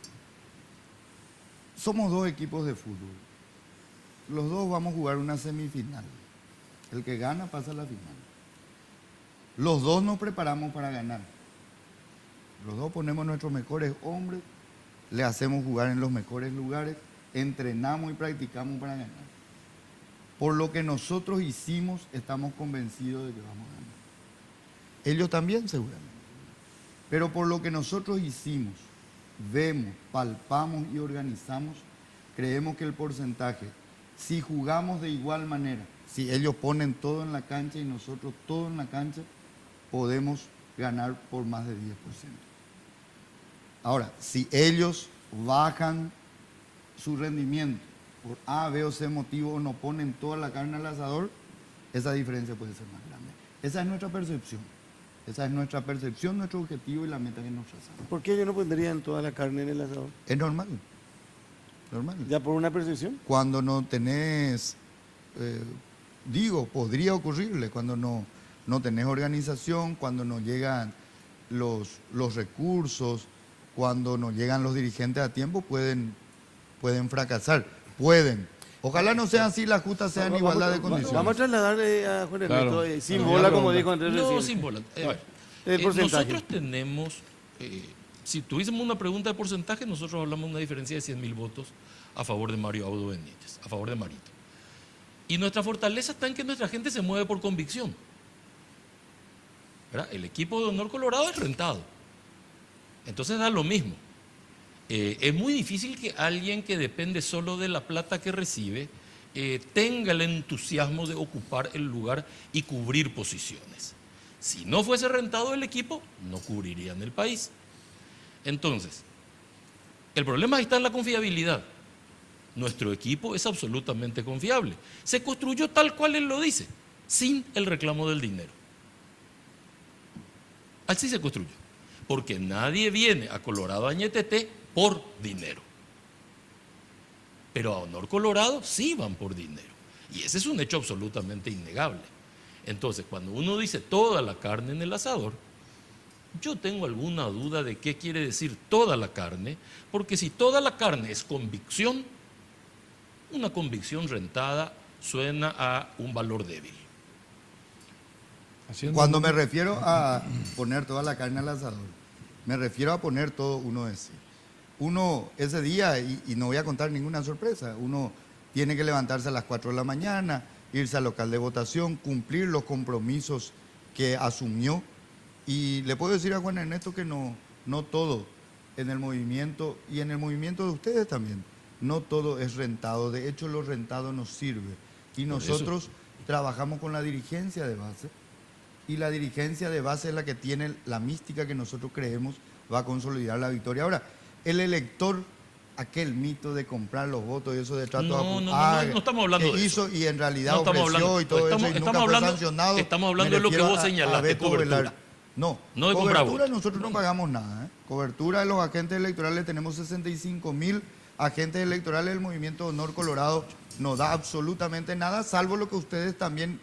somos dos equipos de fútbol. Los dos vamos a jugar una semifinal. El que gana pasa a la final. Los dos nos preparamos para ganar. Los dos ponemos nuestros mejores hombres, le hacemos jugar en los mejores lugares, entrenamos y practicamos para ganar. Por lo que nosotros hicimos, estamos convencidos de que vamos a ganar. Ellos también seguramente. Pero por lo que nosotros hicimos, vemos, palpamos y organizamos, creemos que el porcentaje, si jugamos de igual manera, si ellos ponen todo en la cancha y nosotros todo en la cancha, podemos ganar por más de 10%. Ahora, si ellos bajan su rendimiento por A, B o C motivo o no ponen toda la carne al asador, esa diferencia puede ser más grande. Esa es nuestra percepción. Esa es nuestra percepción, nuestro objetivo y la meta que nos trazamos. ¿Por qué ellos no pondrían toda la carne en el asador? Es normal. normal. ¿Ya por una percepción? Cuando no tenés, podría ocurrirle, cuando no tenés organización, cuando no llegan los recursos, cuando no llegan los dirigentes a tiempo, pueden fracasar. Pueden. Ojalá no sea así, las justas sean en igualdad de condiciones. Vamos a trasladarle a Juan Ernesto, Claro. sin bola, como dijo Andrés No, recién. sin bola. El porcentaje. Nosotros tenemos, si tuviésemos una pregunta de porcentaje, nosotros hablamos de una diferencia de 100.000 votos a favor de Mario Audo Benítez, a favor de Marito. Y nuestra fortaleza está en que nuestra gente se mueve por convicción. ¿Verdad? El equipo de Honor Colorado es rentado. Entonces da lo mismo. Es muy difícil que alguien que depende solo de la plata que recibe tenga el entusiasmo de ocupar el lugar y cubrir posiciones. Si no fuese rentado el equipo, no cubrirían el país. Entonces, el problema está en la confiabilidad. Nuestro equipo es absolutamente confiable. Se construyó tal cual él lo dice, sin el reclamo del dinero. Así se construyó. Porque nadie viene a Colorado Añetete por dinero. Pero a Honor Colorado sí van por dinero. Y ese es un hecho absolutamente innegable. Entonces, cuando uno dice toda la carne en el asador, yo tengo alguna duda de qué quiere decir toda la carne, porque si toda la carne es convicción, una convicción rentada suena a un valor débil. Cuando me refiero a poner toda la carne al asador, me refiero a poner todo uno de sí. Uno ese día, y no voy a contar ninguna sorpresa, uno tiene que levantarse a las 4 de la mañana, irse al local de votación, cumplir los compromisos que asumió. Y le puedo decir a Juan Ernesto que no todo en el movimiento, y en el movimiento de ustedes también, no todo es rentado. De hecho, lo rentado nos sirve. Y nosotros trabajamos con la dirigencia de base, y la dirigencia de base es la que tiene la mística que nosotros creemos va a consolidar la victoria. Ahora, el elector, aquel mito de comprar los votos y eso de trato no estamos hablando que de hizo eso. y en realidad No estamos ofreció hablando, y todo eso y nunca fue sancionado. Estamos hablando Me de lo que refiero vos a señalaste, Beto cobertura. Velar. No, No de comprar cobertura votos. nosotros no pagamos nada. Cobertura de los agentes electorales, tenemos 65.000 agentes electorales del Movimiento Honor Colorado, no da absolutamente nada, salvo lo que ustedes también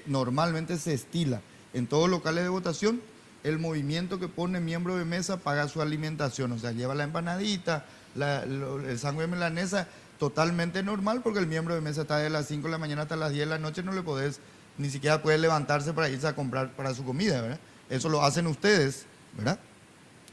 normalmente se estila. En todos los locales de votación, el movimiento que pone miembro de mesa paga su alimentación, o sea, lleva la empanadita, el sándwich de milanesa, totalmente normal, porque el miembro de mesa está de las 5 de la mañana hasta las 10 de la noche, ni siquiera puede levantarse para irse a comprar para su comida, ¿verdad? Eso lo hacen ustedes, ¿verdad?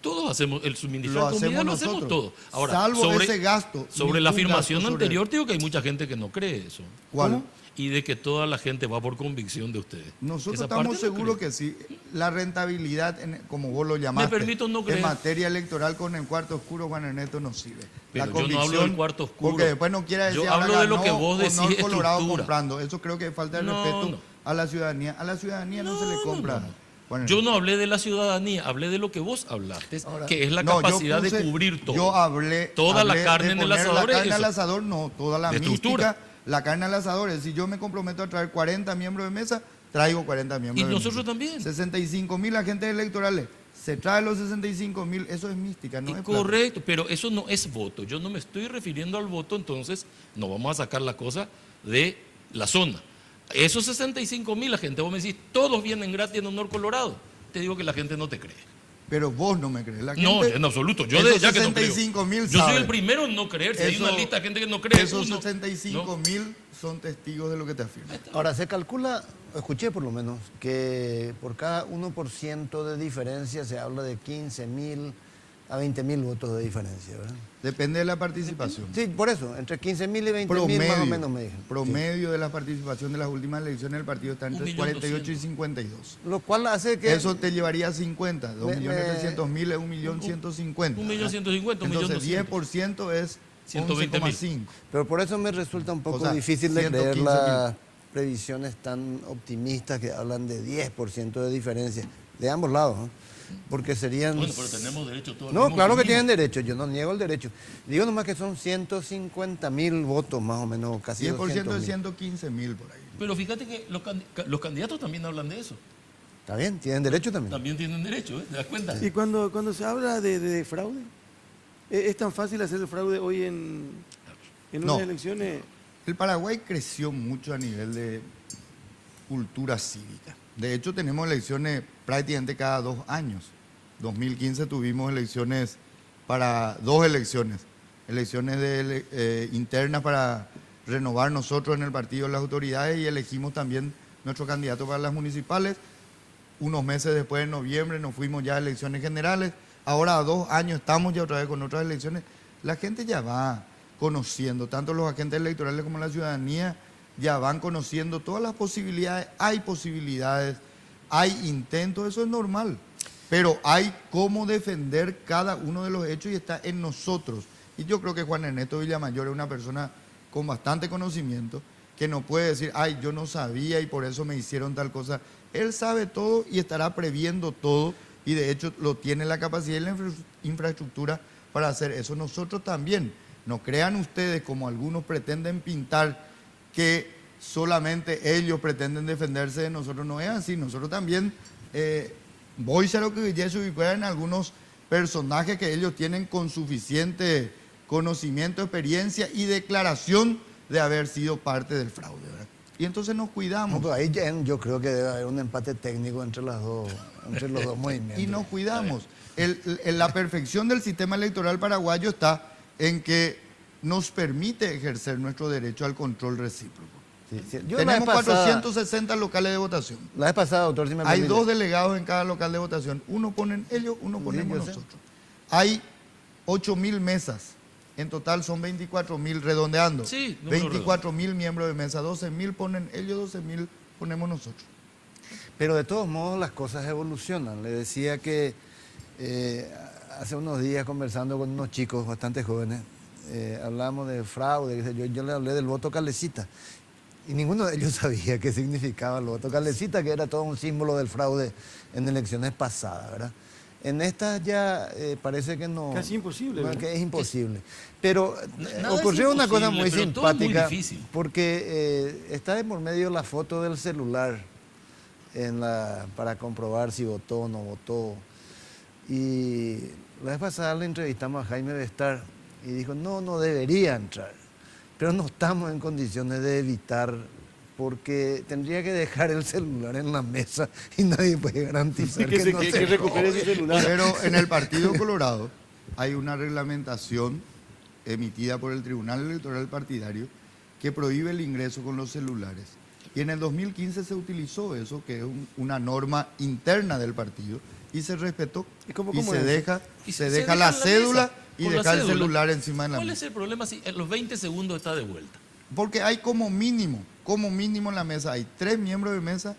Todos hacemos, el suministro Lo de comida hacemos lo hacemos nosotros. todos. Ahora, Salvo ese gasto. Sobre la ningún afirmación gasto sobre- anterior, digo que hay mucha gente que no cree eso. ¿Cuál? Y de que toda la gente va por convicción de ustedes. Nosotros Esa parte estamos no seguros creo. que sí. La rentabilidad, como vos lo llamaste, permito no creer. en materia electoral con el cuarto oscuro, Juan Ernesto, no sirve. Pero La yo no hablo convicción, del cuarto oscuro. Porque después no quiera decir Yo ahora hablo de lo ganó que vos decís, Honor Colorado estructura. comprando. Eso creo que es falta de No, respeto no. a la ciudadanía. A la ciudadanía no se le compra. Juan Yo Ernesto. no hablé de la ciudadanía, hablé de lo que vos hablaste, Ahora, que es la no, yo capacidad puse- de cubrir todo. Yo hablé Toda la hablé carne de en el poner asador la es carne al eso. asador, no, toda la De mística, estructura. la carne al asador. Es decir, yo me comprometo a traer 40 miembros de mesa, traigo 40 miembros Y de nosotros mesa. también. 65.000 agentes electorales, se trae los 65.000, eso es mística, no es plata. Correcto, pero eso no es voto. Yo no me estoy refiriendo al voto, entonces no vamos a sacar la cosa de la zona. Esos 65.000, la gente, vos me decís, todos vienen gratis en Honor Colorado. Te digo que la gente no te cree. Pero vos no me crees. La No, gente- en absoluto. Yo esos de ya que no creo. 65.000 Yo soy saben. el primero en no creer. Si hay Eso- una lista de gente que no cree. Esos uno, 65.000 son testigos de lo que te afirmo. Ahora, se calcula, escuché por lo menos, que por cada 1% de diferencia se habla de 15.000 a 20.000 votos de diferencia, ¿verdad? Depende de la participación. Sí, por eso, entre 15.000 y 20.000 más o menos me dijeron. Promedio de la participación de las últimas elecciones del partido está entre 48 y 52. Sí. Lo cual hace que... Eso te llevaría a 50. Me- 2.300.000 es 1.150.000. 1.150.000, Entonces 1.200.000. 10% es 120.000. 11,5. Pero por eso me resulta un poco O sea, difícil de creer 115.000. las previsiones tan optimistas que hablan de 10% de diferencia, de ambos lados, ¿no? Porque serían... Bueno, pero tenemos derecho todos. No, claro que tienen derecho, yo no niego el derecho. Digo nomás que son 150.000 votos más o menos, casi 10% 200.000. es 115.000 por ahí. Pero fíjate que los candidatos también hablan de eso. Está bien, tienen derecho también. También tienen derecho, ¿eh? ¿Te das cuenta? Y cuando se habla de fraude, ¿Es tan fácil hacer el fraude hoy en No. unas elecciones? El Paraguay creció mucho a nivel de cultura cívica. De hecho, tenemos elecciones prácticamente cada 2 años. 2015 tuvimos elecciones para 2 elecciones. Elecciones internas para renovar nosotros en el partido las autoridades y elegimos también nuestro candidato para las municipales. Unos meses después, en noviembre, nos fuimos ya a elecciones generales. Ahora a 2 años estamos ya otra vez con otras elecciones. La gente ya va conociendo, tanto los agentes electorales como la ciudadanía, ya van conociendo todas las posibilidades. Hay posibilidades, hay intentos, eso es normal. Pero hay cómo defender cada uno de los hechos y está en nosotros. Y yo creo que Juan Ernesto Villamayor es una persona con bastante conocimiento, que no puede decir, ay, yo no sabía y por eso me hicieron tal cosa. Él sabe todo y estará previendo todo y de hecho lo tiene la capacidad y la infraestructura para hacer eso. Nosotros también, no crean ustedes como algunos pretenden pintar que solamente ellos pretenden defenderse de nosotros, no es así. Nosotros también, voy a lo que ya se ubican en algunos personajes que ellos tienen con suficiente conocimiento, experiencia y declaración de haber sido parte del fraude, ¿verdad? Y entonces nos cuidamos. No, ahí yo creo que debe haber un empate técnico entre los dos movimientos. Y nos cuidamos. La perfección del sistema electoral paraguayo está en que nos permite ejercer nuestro derecho al control recíproco. Sí. Tenemos 460 locales de votación. La vez pasada, doctor, si me Hay permite. 2 delegados en cada local de votación. Uno ponen ellos, uno ponemos yo sé. nosotros. Hay 8.000 mesas. En total son 24.000, redondeando. Sí, número 24.000 miembros de mesa. 12.000 ponen ellos, 12.000 ponemos nosotros. Pero de todos modos las cosas evolucionan. Le decía que hace unos días conversando con unos chicos bastante jóvenes, hablamos de fraude, qué sé yo le hablé del voto calecita. Y ninguno de ellos sabía qué significaba el voto calecita, que era todo un símbolo del fraude en elecciones pasadas, ¿verdad? En estas ya parece que no... Casi imposible, ¿verdad? Que es imposible. Pero Nada ocurrió es una cosa imposible, muy pero todo es muy simpática, difícil. porque está de por medio la foto del celular para comprobar si votó o no votó. Y la vez pasada le entrevistamos a Jaime Bestar y dijo, no debería entrar. Pero no estamos en condiciones de evitar, porque tendría que dejar el celular en la mesa y nadie puede garantizar que no se recupere ese celular. Pero en el Partido Colorado hay una reglamentación emitida por el Tribunal Electoral Partidario que prohíbe el ingreso con los celulares. Y en el 2015 se utilizó eso, que es una norma interna del partido, y se respetó. ¿Y cómo y se es? deja, Y se se deja deja la en la cédula mesa, y con la deja el cédula. celular encima de la ¿Cuál mesa. es el problema si en los 20 segundos está de vuelta? Porque hay como mínimo en la mesa, hay 3 miembros de mesa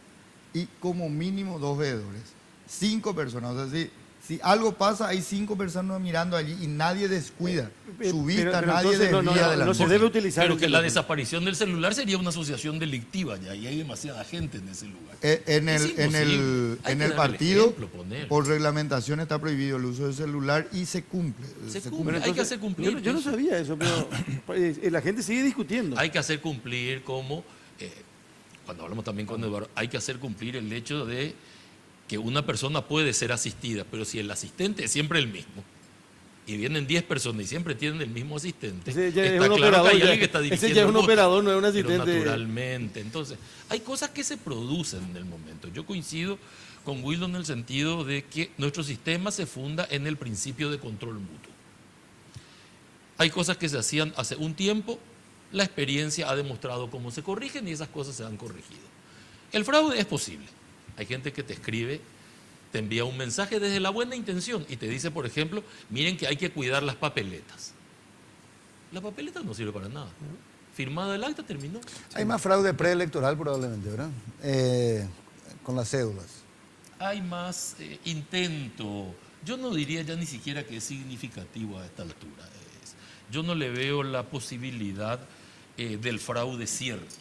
y como mínimo 2 veedores. 5 personas. O sea, si algo pasa, hay 5 personas mirando allí y nadie descuida su vista, pero nadie entonces desvía de la no se mesa. debe utilizar Pero el que la teléfono. desaparición del celular sería una asociación delictiva ya, y hay demasiada gente en ese lugar. En Es el imposible. Hay en que el dar el partido, ejemplo, poner. por reglamentación está prohibido el uso del celular y se cumple. Se Se cumple. Bueno, Hay que entonces, hacer cumplir. Yo no sabía eso, pero la gente sigue discutiendo. Hay que hacer cumplir como, cuando hablamos también con Eduardo, hay que hacer cumplir el hecho de que una persona puede ser asistida, pero si el asistente es siempre el mismo, y vienen 10 personas y siempre tienen el mismo asistente, Ese ya es está un claro operador, que hay ya. alguien que está Ese dirigiendo ya es el un voto, operador, no es un pero asistente. naturalmente. Entonces, hay cosas que se producen en el momento. Yo coincido con Wildo en el sentido de que nuestro sistema se funda en el principio de control mutuo. Hay cosas que se hacían hace un tiempo, la experiencia ha demostrado cómo se corrigen y esas cosas se han corregido. El fraude es posible. Hay gente que te escribe, te envía un mensaje desde la buena intención y te dice, por ejemplo, miren que hay que cuidar las papeletas. La papeleta no sirve para nada. Firmada el acta, terminó. Hay más fraude preelectoral probablemente, ¿verdad? Con las cédulas. Hay más intento. Yo no diría ya ni siquiera que es significativo a esta altura. Yo no le veo la posibilidad del fraude cierto.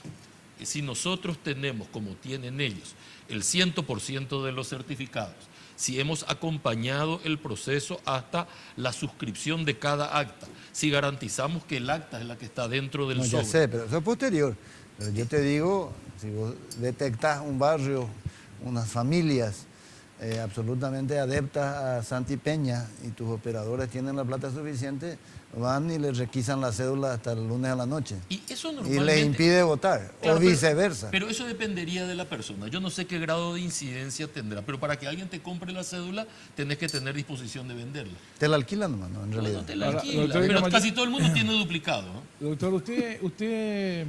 Si nosotros tenemos, como tienen ellos, el 100% de los certificados, si hemos acompañado el proceso hasta la suscripción de cada acta, si garantizamos que el acta es la que está dentro del No, sobre. ya sé, pero eso es posterior. Pero yo te digo, si vos detectás un barrio, unas familias absolutamente adeptas a Santi Peña y tus operadores tienen la plata suficiente, van y les requisan la cédula hasta el lunes a la noche. Y eso Y normalmente... les impide votar, Claro, o viceversa. Pero eso dependería de la persona. Yo no sé qué grado de incidencia tendrá, pero para que alguien te compre la cédula, tenés que tener disposición de venderla. Te la alquilan nomás, ¿no? En No, realidad. no te la Ahora, alquila, doctor pero Camacho- casi todo el mundo tiene duplicado, ¿no? Doctor, usted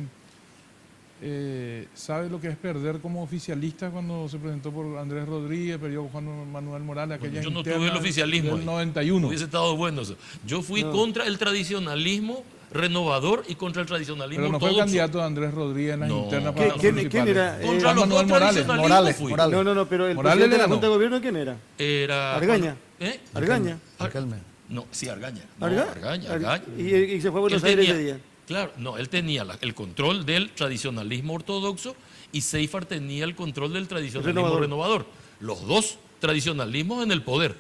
sabe lo que es perder como oficialista cuando se presentó por Andrés Rodríguez, perdió Juan Manuel Morales, aquella Yo no interna tuve el oficialismo del ahí. 91. Hubiese estado bueno eso. Yo fui contra el tradicionalismo renovador y contra el tradicionalismo Pero no fue el ortodoxo. candidato de Andrés Rodríguez en las No. internas ¿Qué- para las quién municipales. era? Contra Juan los Manuel dos Morales. tradicionalismos fui. Morales. No, pero el Morales presidente de le la ganó. Junta de Gobierno, ¿quién era? Era... Argaña. ¿Eh? Argaña. Riquelme. No, sí, Argaña. No, ¿Argaña? Argaña. Y se fue a Buenos Él Aires tenía- ese día. Claro, no, él tenía el control del tradicionalismo ortodoxo y Seifert tenía el control del tradicionalismo renovador. Los dos tradicionalismos en el poder.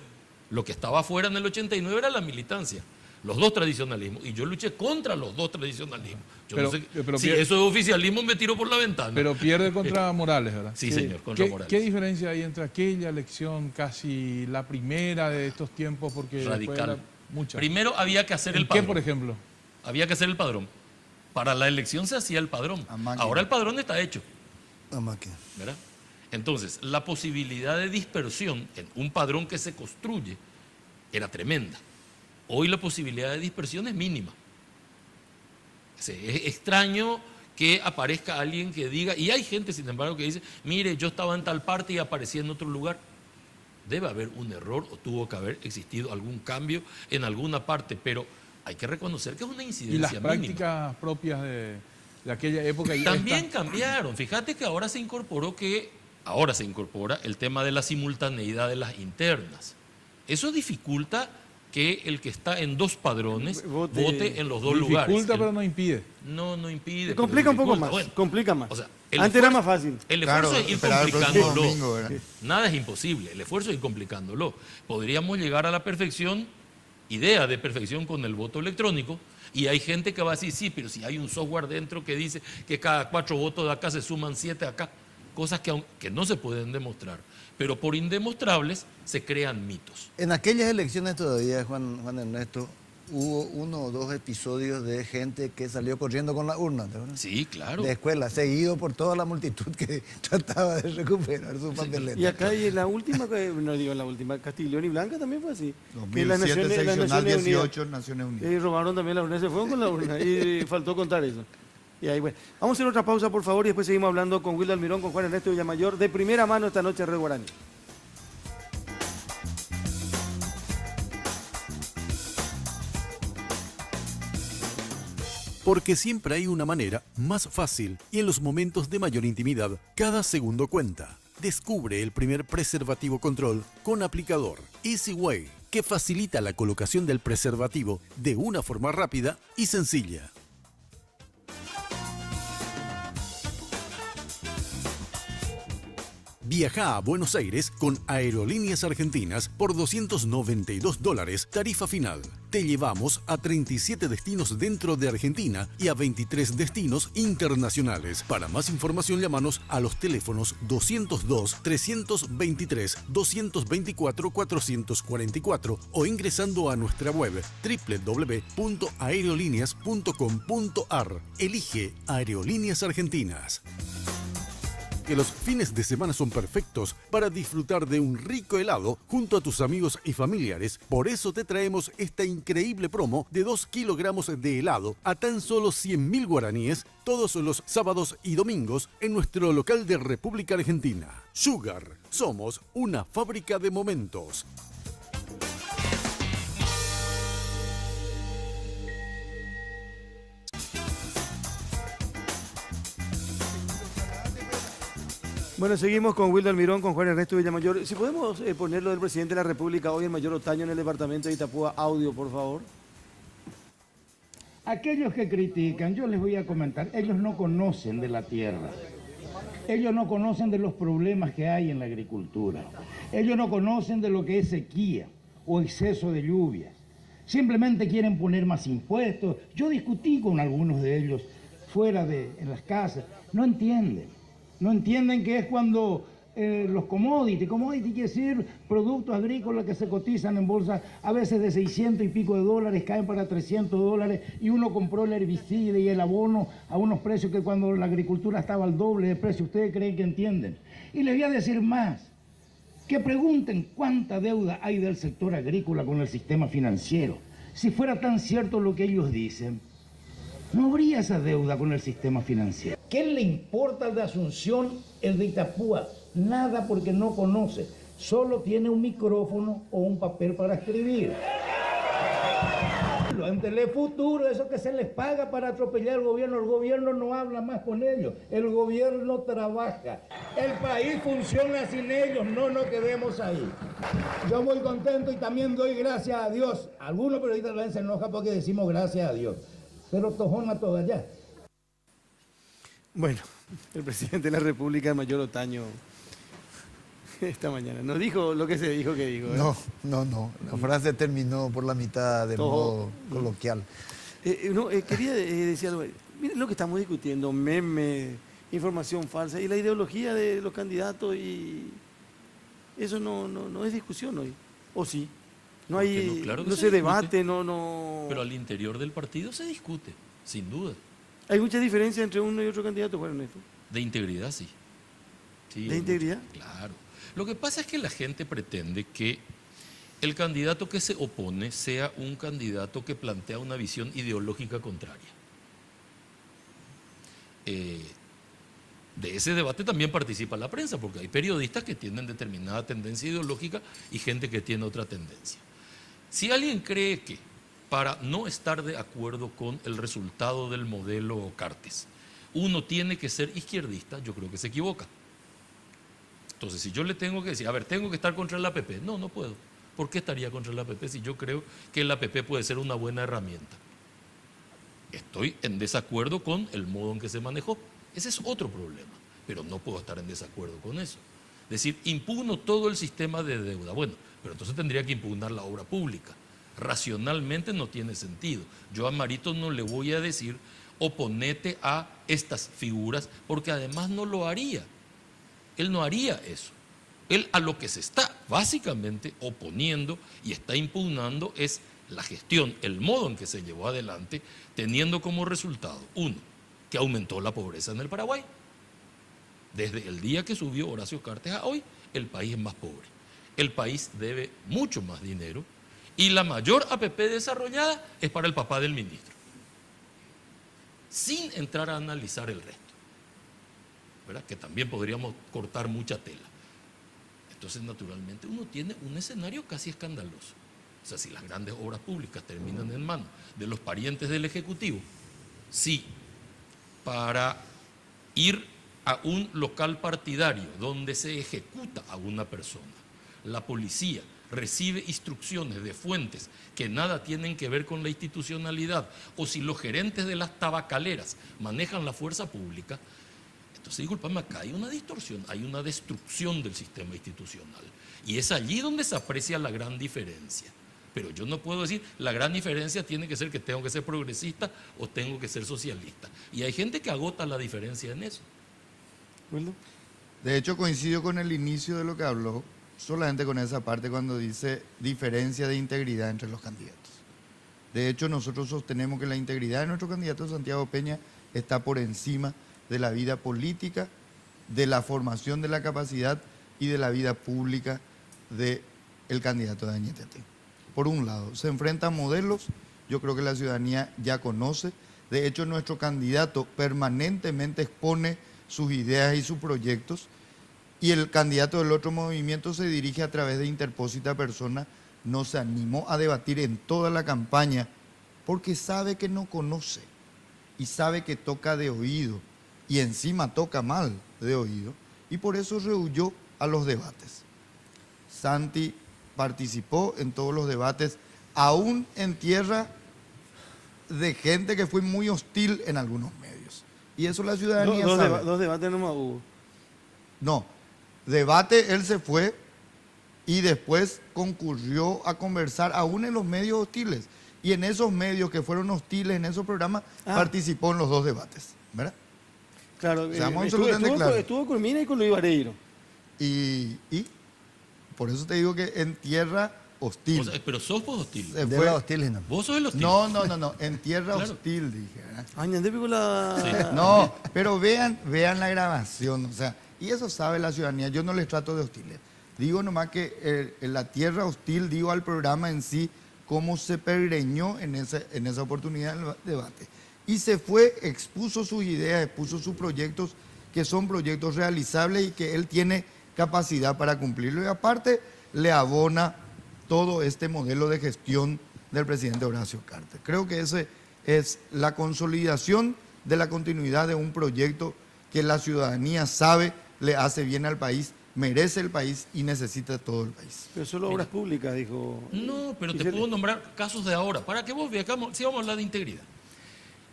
Lo que estaba afuera en el 89 era la militancia. Los dos tradicionalismos. Y yo luché contra los dos tradicionalismos. Yo Pero- no sé, pero si pier- eso es oficialismo me tiro por la ventana. Pero pierde contra Morales, ¿verdad? sí, señor, contra Morales. ¿Qué diferencia hay entre aquella elección, casi la primera de estos tiempos? Porque después Radical. era mucha. Primero había que hacer el ¿En qué, padrón. por ejemplo? Había que hacer el padrón. Para la elección se hacía el padrón. A máquina. Ahora el padrón está hecho. La máquina. ¿Verdad? Entonces, la posibilidad de dispersión en un padrón que se construye era tremenda. Hoy la posibilidad de dispersión es mínima. Es extraño que aparezca alguien que diga, y hay gente, sin embargo, que dice, mire, yo estaba en tal parte y aparecí en otro lugar. Debe haber un error o tuvo que haber existido algún cambio en alguna parte, pero hay que reconocer que es una Y incidencia las mínima. prácticas propias de aquella época. Y También esta- cambiaron. Fíjate que ahora se incorpora el tema de la simultaneidad de las internas. Eso dificulta que el que está en dos padrones vote en los dos lugares. Dificulta, pero no impide. No impide. Se complica un pero poco dificulta. más. Bueno, Complica más. o sea, Antes era más fácil. El esfuerzo Claro, es ir esperar el próximo complicándolo. domingo, ¿verdad? Nada es imposible. El esfuerzo es ir complicándolo. Podríamos llegar a la perfección, idea de perfección con el voto electrónico, y hay gente que va a decir, sí, pero si hay un software dentro que dice que cada 4 votos de acá se suman 7 acá, cosas que no se pueden demostrar. Pero por indemostrables se crean mitos. En aquellas elecciones todavía, Juan Ernesto, hubo 1 o 2 episodios de gente que salió corriendo con la urna, ¿te acuerdas? Sí, claro. De escuela, seguido por toda la multitud que trataba de recuperar su papeleta. Y acá y en la última, no digo en la última, Castiglión y Blanca también fue así. Que 2007, las seccional Naciones Unidas 18, Naciones Unidas. y robaron también la urna, se fueron con la urna y faltó contar eso. Y ahí, bueno. Vamos a hacer otra pausa, por favor, y después seguimos hablando con Wildo Almirón, con Juan Ernesto Villamayor, de primera mano esta noche en Red Guaraní. Porque siempre hay una manera más fácil y en los momentos de mayor intimidad, cada segundo cuenta. Descubre el primer preservativo control con aplicador Easy Way, que facilita la colocación del preservativo de una forma rápida y sencilla. Viaja a Buenos Aires con Aerolíneas Argentinas por $292, tarifa final. Te llevamos a 37 destinos dentro de Argentina y a 23 destinos internacionales. Para más información, llámanos a los teléfonos 202-323-224-444 o ingresando a nuestra web www.aerolíneas.com.ar. Elige Aerolíneas Argentinas. Que los fines de semana son perfectos para disfrutar de un rico helado junto a tus amigos y familiares. Por eso te traemos esta increíble promo de 2 kilogramos de helado a tan solo 100.000 guaraníes todos los sábados y domingos en nuestro local de República Argentina. Sugar, somos una fábrica de momentos. Bueno, seguimos con Wildo Almirón, con Juan Ernesto Villamayor. Si podemos ponerlo del presidente de la República hoy, el mayor Otaño, en el departamento de Itapúa, audio, por favor. Aquellos que critican, yo les voy a comentar, ellos no conocen de la tierra. Ellos no conocen de los problemas que hay en la agricultura. Ellos no conocen de lo que es sequía o exceso de lluvias. Simplemente quieren poner más impuestos. Yo discutí con algunos de ellos en las casas. No entienden. No entienden que es cuando los commodities. Commodity quiere decir productos agrícolas que se cotizan en bolsa, a veces de 600 y pico de dólares, caen para 300 dólares, y uno compró el herbicida y el abono a unos precios que cuando la agricultura estaba al doble de precio. ¿Ustedes creen que entienden? Y les voy a decir más, que pregunten cuánta deuda hay del sector agrícola con el sistema financiero. Si fuera tan cierto lo que ellos dicen, no habría esa deuda con el sistema financiero. ¿Qué le importa al de Asunción, el de Itapúa? Nada, porque no conoce. Solo tiene un micrófono o un papel para escribir. En Telefuturo, eso que se les paga para atropellar al gobierno, el gobierno no habla más con ellos, el gobierno trabaja. El país funciona sin ellos, no nos quedemos ahí. Yo muy contento y también doy gracias a Dios. Algunos periodistas se enojan porque decimos gracias a Dios, pero tojona toda allá. Bueno, el presidente de la República, Mayor Otaño, esta mañana nos dijo lo que se dijo que dijo. No. La frase terminó por la mitad de modo coloquial. Quería decir algo. Miren lo que estamos discutiendo, memes, información falsa y la ideología de los candidatos, y eso no es discusión hoy. ¿O sí? No hay, claro que no se debate, no. Pero al interior del partido se discute, sin duda. ¿Hay mucha diferencia entre uno y otro candidato, Juan Ernesto? De integridad, sí. ¿De integridad? Claro. Lo que pasa es que la gente pretende que el candidato que se opone sea un candidato que plantea una visión ideológica contraria. De ese debate también participa la prensa, porque hay periodistas que tienen determinada tendencia ideológica y gente que tiene otra tendencia. Si alguien cree que para no estar de acuerdo con el resultado del modelo Cartes, uno tiene que ser izquierdista, yo creo que se equivoca. Entonces, si yo le tengo que decir, a ver, tengo que estar contra el APP, no puedo. ¿Por qué estaría contra el APP si yo creo que el APP puede ser una buena herramienta? Estoy en desacuerdo con el modo en que se manejó. Ese es otro problema, pero no puedo estar en desacuerdo con eso. Es decir, impugno todo el sistema de deuda. Bueno, pero entonces tendría que impugnar la obra pública. Racionalmente no tiene sentido. Yo a Marito no le voy a decir oponete a estas figuras, porque además no lo haría. Él no haría eso. Él a lo que se está básicamente oponiendo y está impugnando es la gestión, el modo en que se llevó adelante, teniendo como resultado, uno, que aumentó la pobreza en el Paraguay. Desde el día que subió Horacio Cartes a hoy, el país es más pobre. El país debe mucho más dinero y la mayor APP desarrollada es para el papá del ministro. Sin entrar a analizar el resto, ¿verdad? Que también podríamos cortar mucha tela. Entonces, naturalmente, uno tiene un escenario casi escandaloso. O sea, si las grandes obras públicas terminan en manos de los parientes del Ejecutivo, si para ir a un local partidario donde se ejecuta a una persona, la policía recibe instrucciones de fuentes que nada tienen que ver con la institucionalidad, o si los gerentes de las tabacaleras manejan la fuerza pública, entonces, discúlpame, acá hay una distorsión, hay una destrucción del sistema institucional. Y es allí donde se aprecia la gran diferencia. Pero yo no puedo decir, la gran diferencia tiene que ser que tengo que ser progresista o tengo que ser socialista. Y hay gente que agota la diferencia en eso. De hecho, coincido con el inicio de lo que habló, solamente con esa parte cuando dice diferencia de integridad entre los candidatos. De hecho, nosotros sostenemos que la integridad de nuestro candidato Santiago Peña está por encima de la vida política, de la formación de la capacidad y de la vida pública del candidato de Añetete. Por un lado, se enfrentan modelos, yo creo que la ciudadanía ya conoce. De hecho, nuestro candidato permanentemente expone sus ideas y sus proyectos, y el candidato del otro movimiento se dirige a través de interpósita persona, no se animó a debatir en toda la campaña porque sabe que no conoce y sabe que toca de oído y encima toca mal de oído, y por eso rehuyó a los debates. Santi participó en todos los debates, aún en tierra de gente que fue muy hostil en algunos medios. Y eso la ciudadanía sabe. Dos debates nomás hubo. No, debate él se fue y después concurrió a conversar aún en los medios hostiles. Y en esos medios que fueron hostiles, en esos programas, participó en los dos debates, ¿verdad? Claro, Seamos absolutamente claros. Estuvo con Mina y con Luis Vareiro. Y por eso te digo que en tierra hostil. O sea, pero sos vos hostil. Se De fue- la hostil, no. Vos sos el hostil. No, en tierra Claro. hostil, dije. ¿verdad? Añade película. No, pero vean la grabación, o sea, y eso sabe la ciudadanía, yo no les trato de hostiles. Digo nomás que en la tierra hostil, digo al programa en sí, cómo se pergreñó en esa oportunidad del debate. Y se fue, expuso sus ideas, expuso sus proyectos, que son proyectos realizables y que él tiene capacidad para cumplirlo. Y aparte, le abona todo este modelo de gestión del presidente Horacio Cartes. Creo que ese es la consolidación de la continuidad de un proyecto que la ciudadanía sabe le hace bien al país, merece el país y necesita todo el país. Pero solo obras públicas, dijo. No, pero te Quisiera- puedo nombrar casos de ahora, para que vos veas, si vamos a hablar de integridad.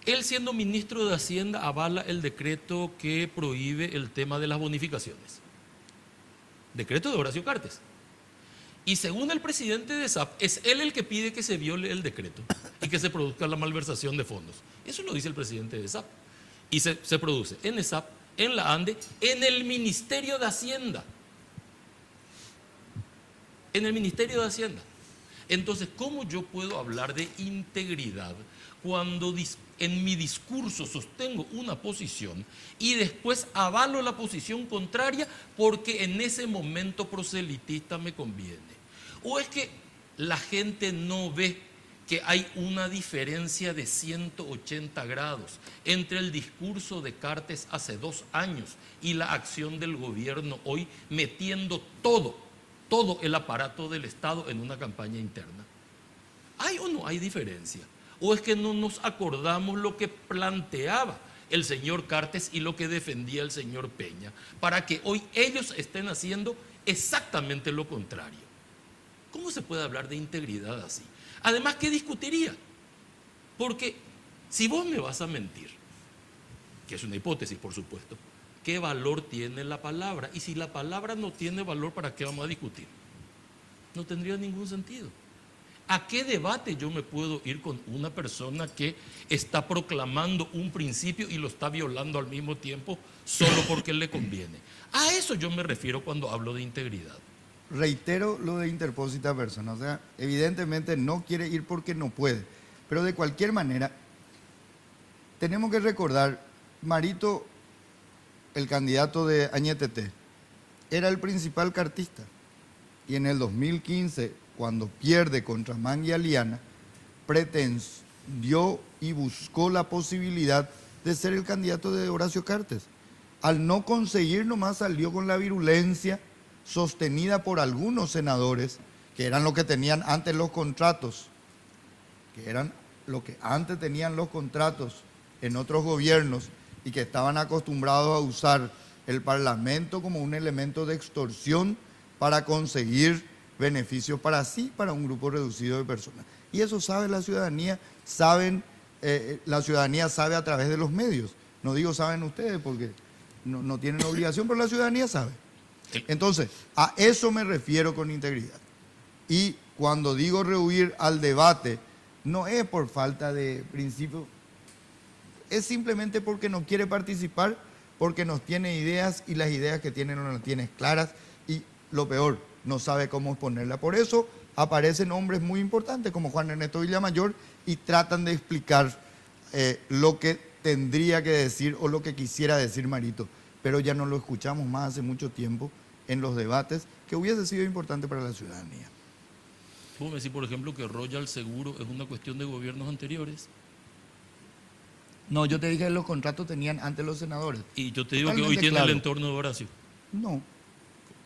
Él, siendo ministro de Hacienda, avala el decreto que prohíbe el tema de las bonificaciones. Decreto de Horacio Cartes. Y según el presidente de SAP, es él el que pide que se viole el decreto y que se produzca la malversación de fondos. Eso lo dice el presidente de SAP. Y se produce en ESAP, en la ANDE, en el Ministerio de Hacienda. En el Ministerio de Hacienda. Entonces, ¿cómo yo puedo hablar de integridad cuando en mi discurso sostengo una posición y después avalo la posición contraria porque en ese momento proselitista me conviene? ¿O es que la gente no ve que hay una diferencia de 180 grados entre el discurso de Cartes hace 2 años y la acción del gobierno hoy, metiendo todo el aparato del Estado en una campaña interna? ¿Hay o no hay diferencia? ¿O es que no nos acordamos lo que planteaba el señor Cartes y lo que defendía el señor Peña, para que hoy ellos estén haciendo exactamente lo contrario? ¿Cómo se puede hablar de integridad así? Además, ¿qué discutiría? Porque si vos me vas a mentir, que es una hipótesis, por supuesto, ¿qué valor tiene la palabra? Y si la palabra no tiene valor, ¿para qué vamos a discutir? No tendría ningún sentido. ¿A qué debate yo me puedo ir con una persona que está proclamando un principio y lo está violando al mismo tiempo solo porque le conviene? A eso yo me refiero cuando hablo de integridad. Reitero lo de interpósita persona, o sea, evidentemente no quiere ir porque no puede, pero de cualquier manera, tenemos que recordar, Marito, el candidato de Añetete, era el principal cartista, y en el 2015, cuando pierde contra Mangui Aliana, pretendió y buscó la posibilidad de ser el candidato de Horacio Cartes. Al no conseguir, nomás salió con la virulencia sostenida por algunos senadores, que eran los que tenían antes los contratos, que eran los que antes tenían los contratos en otros gobiernos y que estaban acostumbrados a usar el Parlamento como un elemento de extorsión para conseguir beneficios para sí, para un grupo reducido de personas. Y eso sabe la ciudadanía, la ciudadanía sabe a través de los medios. No digo saben ustedes porque no tienen obligación, pero la ciudadanía sabe. Entonces, a eso me refiero con integridad. Y cuando digo rehuir al debate, no es por falta de principio, es simplemente porque no quiere participar, porque no tiene ideas y las ideas que tiene no las tiene claras y lo peor, no sabe cómo exponerla. Por eso aparecen hombres muy importantes como Juan Ernesto Villamayor y tratan de explicar lo que tendría que decir o lo que quisiera decir Marito, pero ya no lo escuchamos más hace mucho tiempo en los debates, que hubiese sido importante para la ciudadanía. ¿Puedo decir, por ejemplo, que Royal Seguro es una cuestión de gobiernos anteriores? No, yo te dije que los contratos tenían antes los senadores. Y yo te digo que hoy Totalmente tiene claro. el entorno de Horacio. No,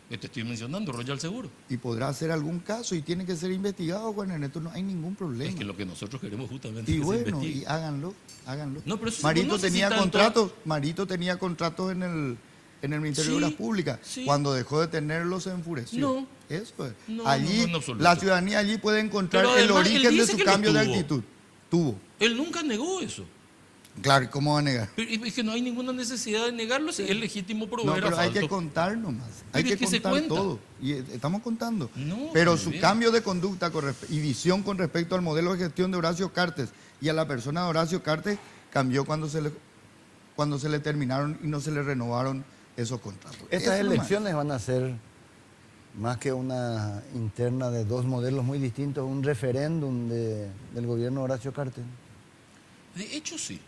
Que te estoy mencionando, Royal Seguro. y podrá ser algún caso y tiene que ser investigado, Juan Ernesto, no hay ningún problema. Es que lo que nosotros queremos justamente Y es que se bueno, investigue. y háganlo. No, pero eso Marito no sé si tenía tanto- contratos en el Ministerio de Sí, Obras Públicas. sí. Cuando dejó de tenerlos se enfureció. No. Eso es. No, allí, no, en absoluto. la ciudadanía allí puede encontrar Pero el además, él origen de dice su que lo cambio de tuvo. actitud. Tuvo. Él nunca negó eso. Claro, ¿cómo va a negar? Pero es que no hay ninguna necesidad de negarlo si es legítimo No, proveer pero hay asfalto. que contar nomás. Hay Pero que es que se contar cuenta. todo. Y estamos contando. No, pero muy su bien. cambio de conducta y visión con respecto al modelo de gestión de Horacio Cartes y a la persona de Horacio Cartes cambió cuando se le terminaron y no se le renovaron esos contratos. Estas Eso nomás. elecciones van a ser más que una interna de dos modelos muy distintos, un referéndum del gobierno de Horacio Cartes. De hecho, sí.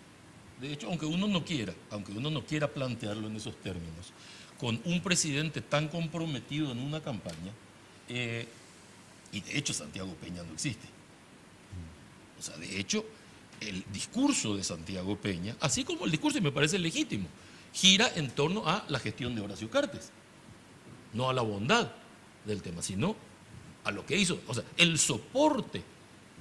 De hecho, aunque uno no quiera plantearlo en esos términos, con un presidente tan comprometido en una campaña, y de hecho Santiago Peña no existe. O sea, de hecho, el discurso de Santiago Peña, así como el discurso, y me parece legítimo, gira en torno a la gestión de Horacio Cartes, no a la bondad del tema, sino a lo que hizo. O sea, el soporte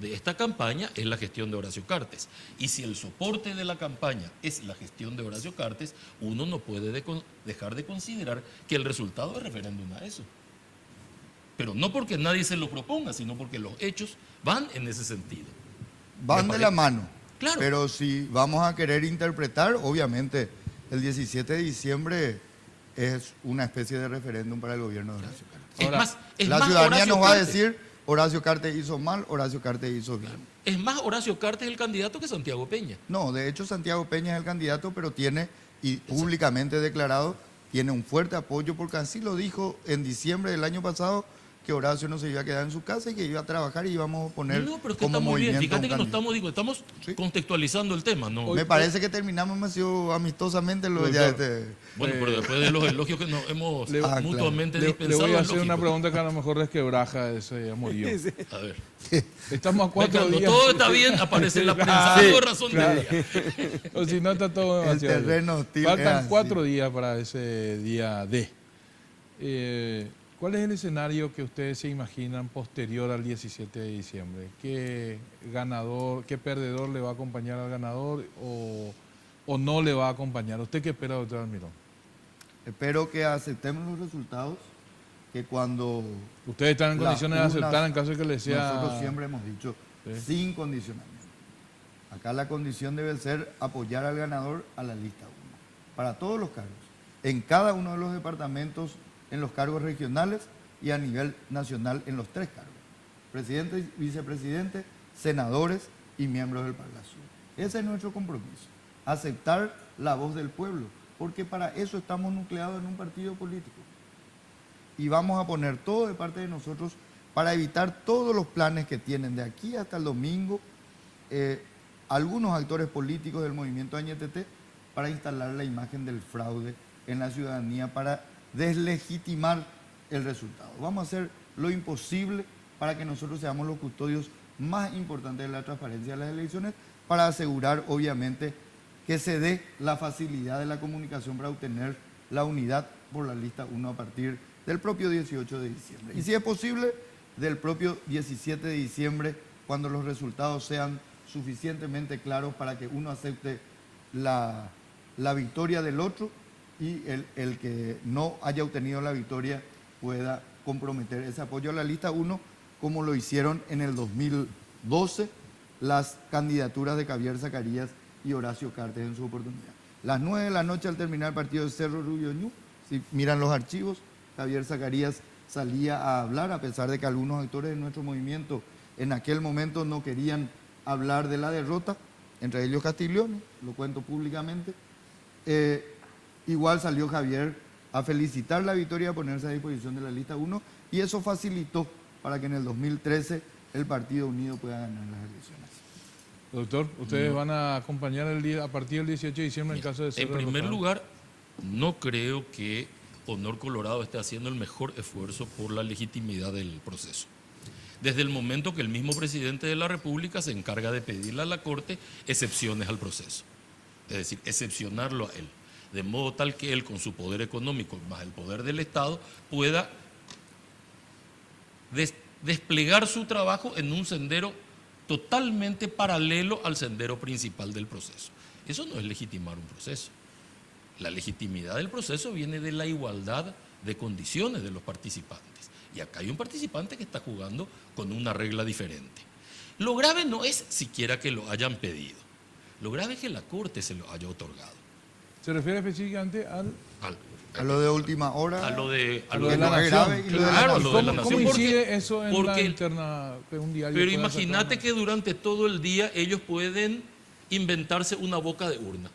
de esta campaña es la gestión de Horacio Cartes. Y si el soporte de la campaña es la gestión de Horacio Cartes, uno no puede dejar de considerar que el resultado del referéndum a eso. Pero no porque nadie se lo proponga, sino porque los hechos van en ese sentido. Van de la mano. Claro. Pero si vamos a querer interpretar, obviamente, el 17 de diciembre es una especie de referéndum para el gobierno de Horacio Cartes. Es más, La ciudadanía Horacio nos va a Cartes. decir, Horacio Cartes hizo mal, Horacio Cartes hizo bien. Es más Horacio Cartes el candidato que Santiago Peña. No, de hecho Santiago Peña es el candidato, pero tiene, y públicamente declarado, tiene un fuerte apoyo, porque así lo dijo en diciembre del año pasado, que Horacio no se iba a quedar en su casa y que iba a trabajar y íbamos a poner No, pero es que como está muy bien. movimiento Fíjate que un candidato. estamos Sí. contextualizando el tema, ¿no? Me parece que terminamos demasiado amistosamente lo ya Bueno, pero después de los elogios que nos hemos Le- mutuamente Le dispensado. voy a es hacer una lógico. pregunta que a lo mejor resquebraja ese amorío. A ver. Estamos a 4 Cuando días. todo está bien, aparece en la prensa. Ah, Algo de razón claro. de ella. O si no, está todo El demasiado bien. terreno hostil es Faltan así. 4 días para ese día D. ¿Cuál es el escenario que ustedes se imaginan posterior al 17 de diciembre? ¿Qué ganador, qué perdedor le va a acompañar al ganador o no le va a acompañar? ¿Usted qué espera, doctor Almirón? Espero que aceptemos los resultados, que cuando... ¿Ustedes están en las condiciones de aceptar urnas- en caso de que les sea...? Nosotros siempre hemos dicho, Sí. sin condicionamiento. Acá la condición debe ser apoyar al ganador a la lista 1, para todos los cargos, en cada uno de los departamentos, en los cargos regionales y a nivel nacional en los 3 cargos. Presidente, vicepresidente, senadores y miembros del Palacio. Ese es nuestro compromiso, aceptar la voz del pueblo, porque para eso estamos nucleados en un partido político. Y vamos a poner todo de parte de nosotros para evitar todos los planes que tienen de aquí hasta el domingo algunos actores políticos del movimiento Añetete para instalar la imagen del fraude en la ciudadanía, para deslegitimar el resultado. Vamos a hacer lo imposible para que nosotros seamos los custodios más importantes de la transparencia de las elecciones, para asegurar, obviamente, que se dé la facilidad de la comunicación para obtener la unidad por la lista 1 a partir del propio 18 de diciembre. Y si es posible, del propio 17 de diciembre, cuando los resultados sean suficientemente claros para que uno acepte la victoria del otro y el que no haya obtenido la victoria pueda comprometer ese apoyo a la lista 1, como lo hicieron en el 2012 las candidaturas de Javier Zacarías y Horacio Cartes en su oportunidad. Las 9 de la noche, al terminar el partido de Cerro Rubio Ñu, si miran los archivos, Javier Zacarías salía a hablar, a pesar de que algunos actores de nuestro movimiento en aquel momento no querían hablar de la derrota, entre ellos Castiglione, lo cuento públicamente. Igual salió Javier a felicitar la victoria y a ponerse a disposición de la lista 1, y eso facilitó para que en el 2013 el Partido Unido pueda ganar las elecciones. Doctor, ¿ustedes van a acompañar a partir del 18 de diciembre en caso de ser En primer derrotados? lugar, no creo que Honor Colorado esté haciendo el mejor esfuerzo por la legitimidad del proceso. Desde el momento que el mismo presidente de la República se encarga de pedirle a la Corte excepciones al proceso. Es decir, excepcionarlo a él, de modo tal que él, con su poder económico más el poder del Estado, pueda desplegar su trabajo en un sendero totalmente paralelo al sendero principal del proceso. Eso no es legitimar un proceso. La legitimidad del proceso viene de la igualdad de condiciones de los participantes. Y acá hay un participante que está jugando con una regla diferente. Lo grave no es siquiera que lo hayan pedido. Lo grave es que la Corte se lo haya otorgado. ¿Se refiere específicamente al...? A lo de última hora, A lo de A lo de la lo nación. grave y lo de la Claro, nación. lo de la ¿Cómo nación, incide eso en la porque- interna que un diario Pero pueda imagínate sacar? que durante todo el día ellos pueden inventarse una boca de urna.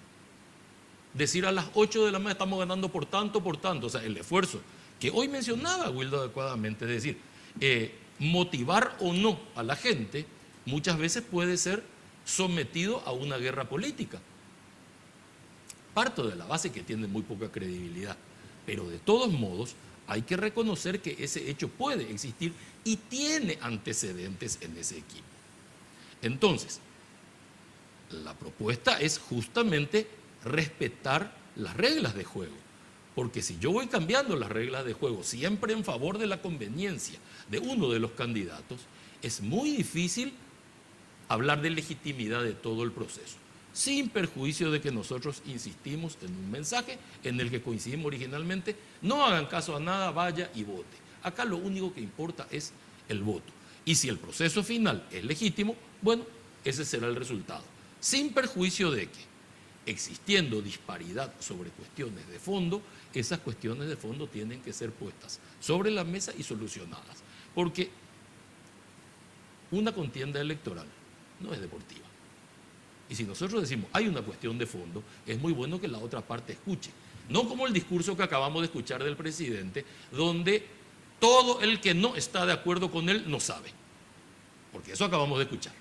decir a las 8 de la mañana estamos ganando por tanto, o sea, el esfuerzo que hoy mencionaba Wildo adecuadamente, es decir, motivar o no a la gente muchas veces puede ser sometido a una guerra política. Parto de la base que tiene muy poca credibilidad, pero de todos modos hay que reconocer que ese hecho puede existir y tiene antecedentes en ese equipo. Entonces, la propuesta es justamente respetar las reglas de juego, porque si yo voy cambiando las reglas de juego siempre en favor de la conveniencia de uno de los candidatos, es muy difícil hablar de legitimidad de todo el proceso, sin perjuicio de que nosotros insistimos en un mensaje en el que coincidimos originalmente: no hagan caso a nada, vaya y vote. Acá lo único que importa es el voto. Y si el proceso final es legítimo, bueno, ese será el resultado. Sin perjuicio de que, existiendo disparidad sobre cuestiones de fondo, esas cuestiones de fondo tienen que ser puestas sobre la mesa y solucionadas. Porque una contienda electoral no es deportiva. Y si nosotros decimos hay una cuestión de fondo, es muy bueno que la otra parte escuche. No como el discurso que acabamos de escuchar del presidente, donde todo el que no está de acuerdo con él no sabe. Porque eso acabamos de escuchar.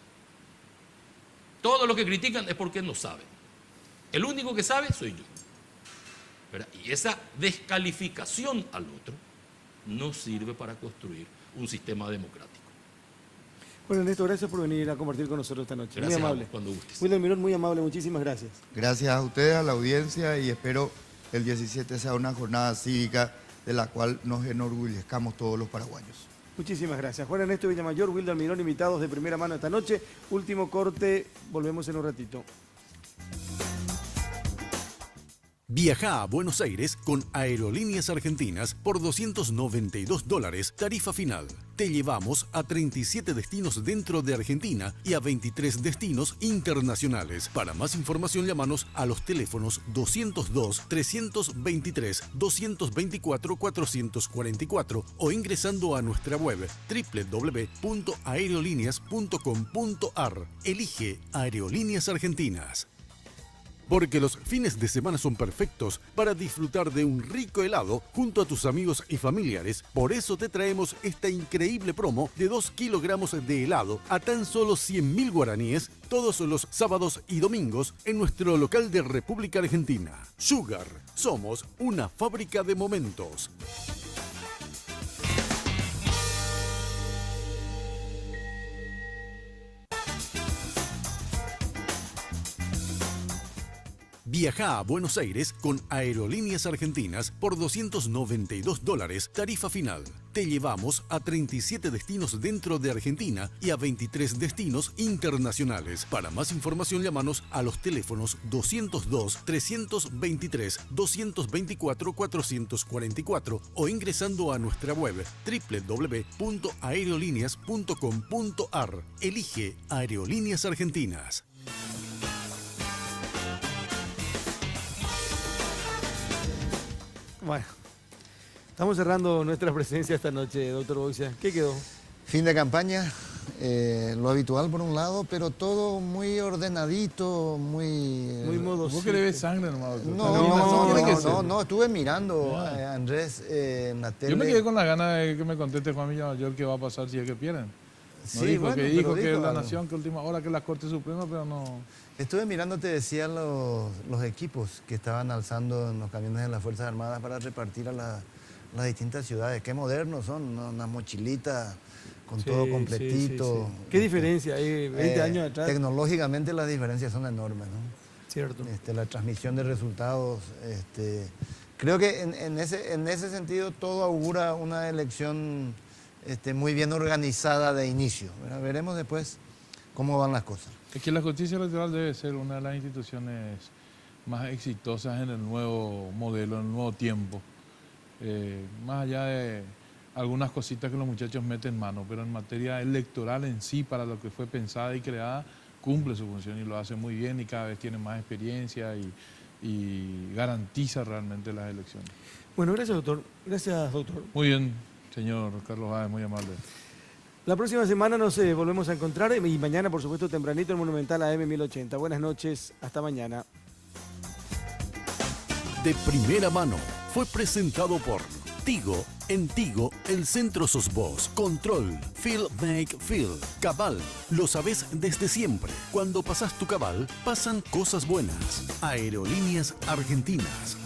Todo lo que critican es porque no saben. El único que sabe soy yo. ¿Verdad? Y esa descalificación al otro no sirve para construir un sistema democrático. Bueno, Ernesto, gracias por venir a compartir con nosotros esta noche. Gracias, muy amable. cuando gustes. Wildo Almirón, muy amable, muchísimas gracias. Gracias a ustedes, a la audiencia, y espero el 17 sea una jornada cívica de la cual nos enorgullezcamos todos los paraguayos. Muchísimas gracias. Juan Ernesto Villamayor, Wildo Almirón, invitados de primera mano esta noche. Último corte, volvemos en un ratito. Viaja a Buenos Aires con Aerolíneas Argentinas por $292, tarifa final. Te llevamos a 37 destinos dentro de Argentina y a 23 destinos internacionales. Para más información, llámanos a los teléfonos 202-323-224-444 o ingresando a nuestra web www.aerolíneas.com.ar. Elige Aerolíneas Argentinas. Porque los fines de semana son perfectos para disfrutar de un rico helado junto a tus amigos y familiares. Por eso te traemos esta increíble promo de 2 kilogramos de helado a tan solo 100.000 guaraníes todos los sábados y domingos en nuestro local de República Argentina. Sugar, somos una fábrica de momentos. Viaja a Buenos Aires con Aerolíneas Argentinas por $292, tarifa final. Te llevamos a 37 destinos dentro de Argentina y a 23 destinos internacionales. Para más información, llámanos a los teléfonos 202-323-224-444 o ingresando a nuestra web www.aerolíneas.com.ar. Elige Aerolíneas Argentinas. Bueno, estamos cerrando nuestra presencia esta noche, doctor Boixia. ¿Qué quedó? Fin de campaña, lo habitual por un lado, pero todo muy ordenadito, muy modos. ¿Vos que le ves sangre nomás? No, estuve mirando, Andrés, en la tele. Yo me quedé con la gana de que me conteste Juan Villamayor qué va a pasar si es que pierden. No Sí, dijo, bueno, que pero dijo que dijo es la algo. nación, que última hora que es la Corte Suprema, pero no. Estuve mirando, te decían los equipos que estaban alzando en los camiones de las Fuerzas Armadas para repartir a las distintas ciudades. Qué modernos son, ¿no? Una mochilita con todo completito. Sí. ¿Qué diferencia hay 20 años atrás? Tecnológicamente las diferencias son enormes, ¿no? Cierto. La transmisión de resultados. Creo que en ese sentido todo augura una elección muy bien organizada de inicio. Veremos después cómo van las cosas. Es que la justicia electoral debe ser una de las instituciones más exitosas en el nuevo modelo, en el nuevo tiempo. Más allá de algunas cositas que los muchachos meten mano, pero en materia electoral en sí, para lo que fue pensada y creada, cumple su función y lo hace muy bien y cada vez tiene más experiencia y garantiza realmente las elecciones. Bueno, gracias, doctor. Gracias, doctor. Muy bien, señor Carlos Báez, muy amable. La próxima semana nos volvemos a encontrar y mañana, por supuesto, tempranito en Monumental AM 1080. Buenas noches, hasta mañana. de primera mano. Fue presentado por Tigo. En Tigo, el centro sos vos. Control, Feel Make Feel. Cabal, lo sabés desde siempre. Cuando pasás tu cabal, pasan cosas buenas. Aerolíneas Argentinas.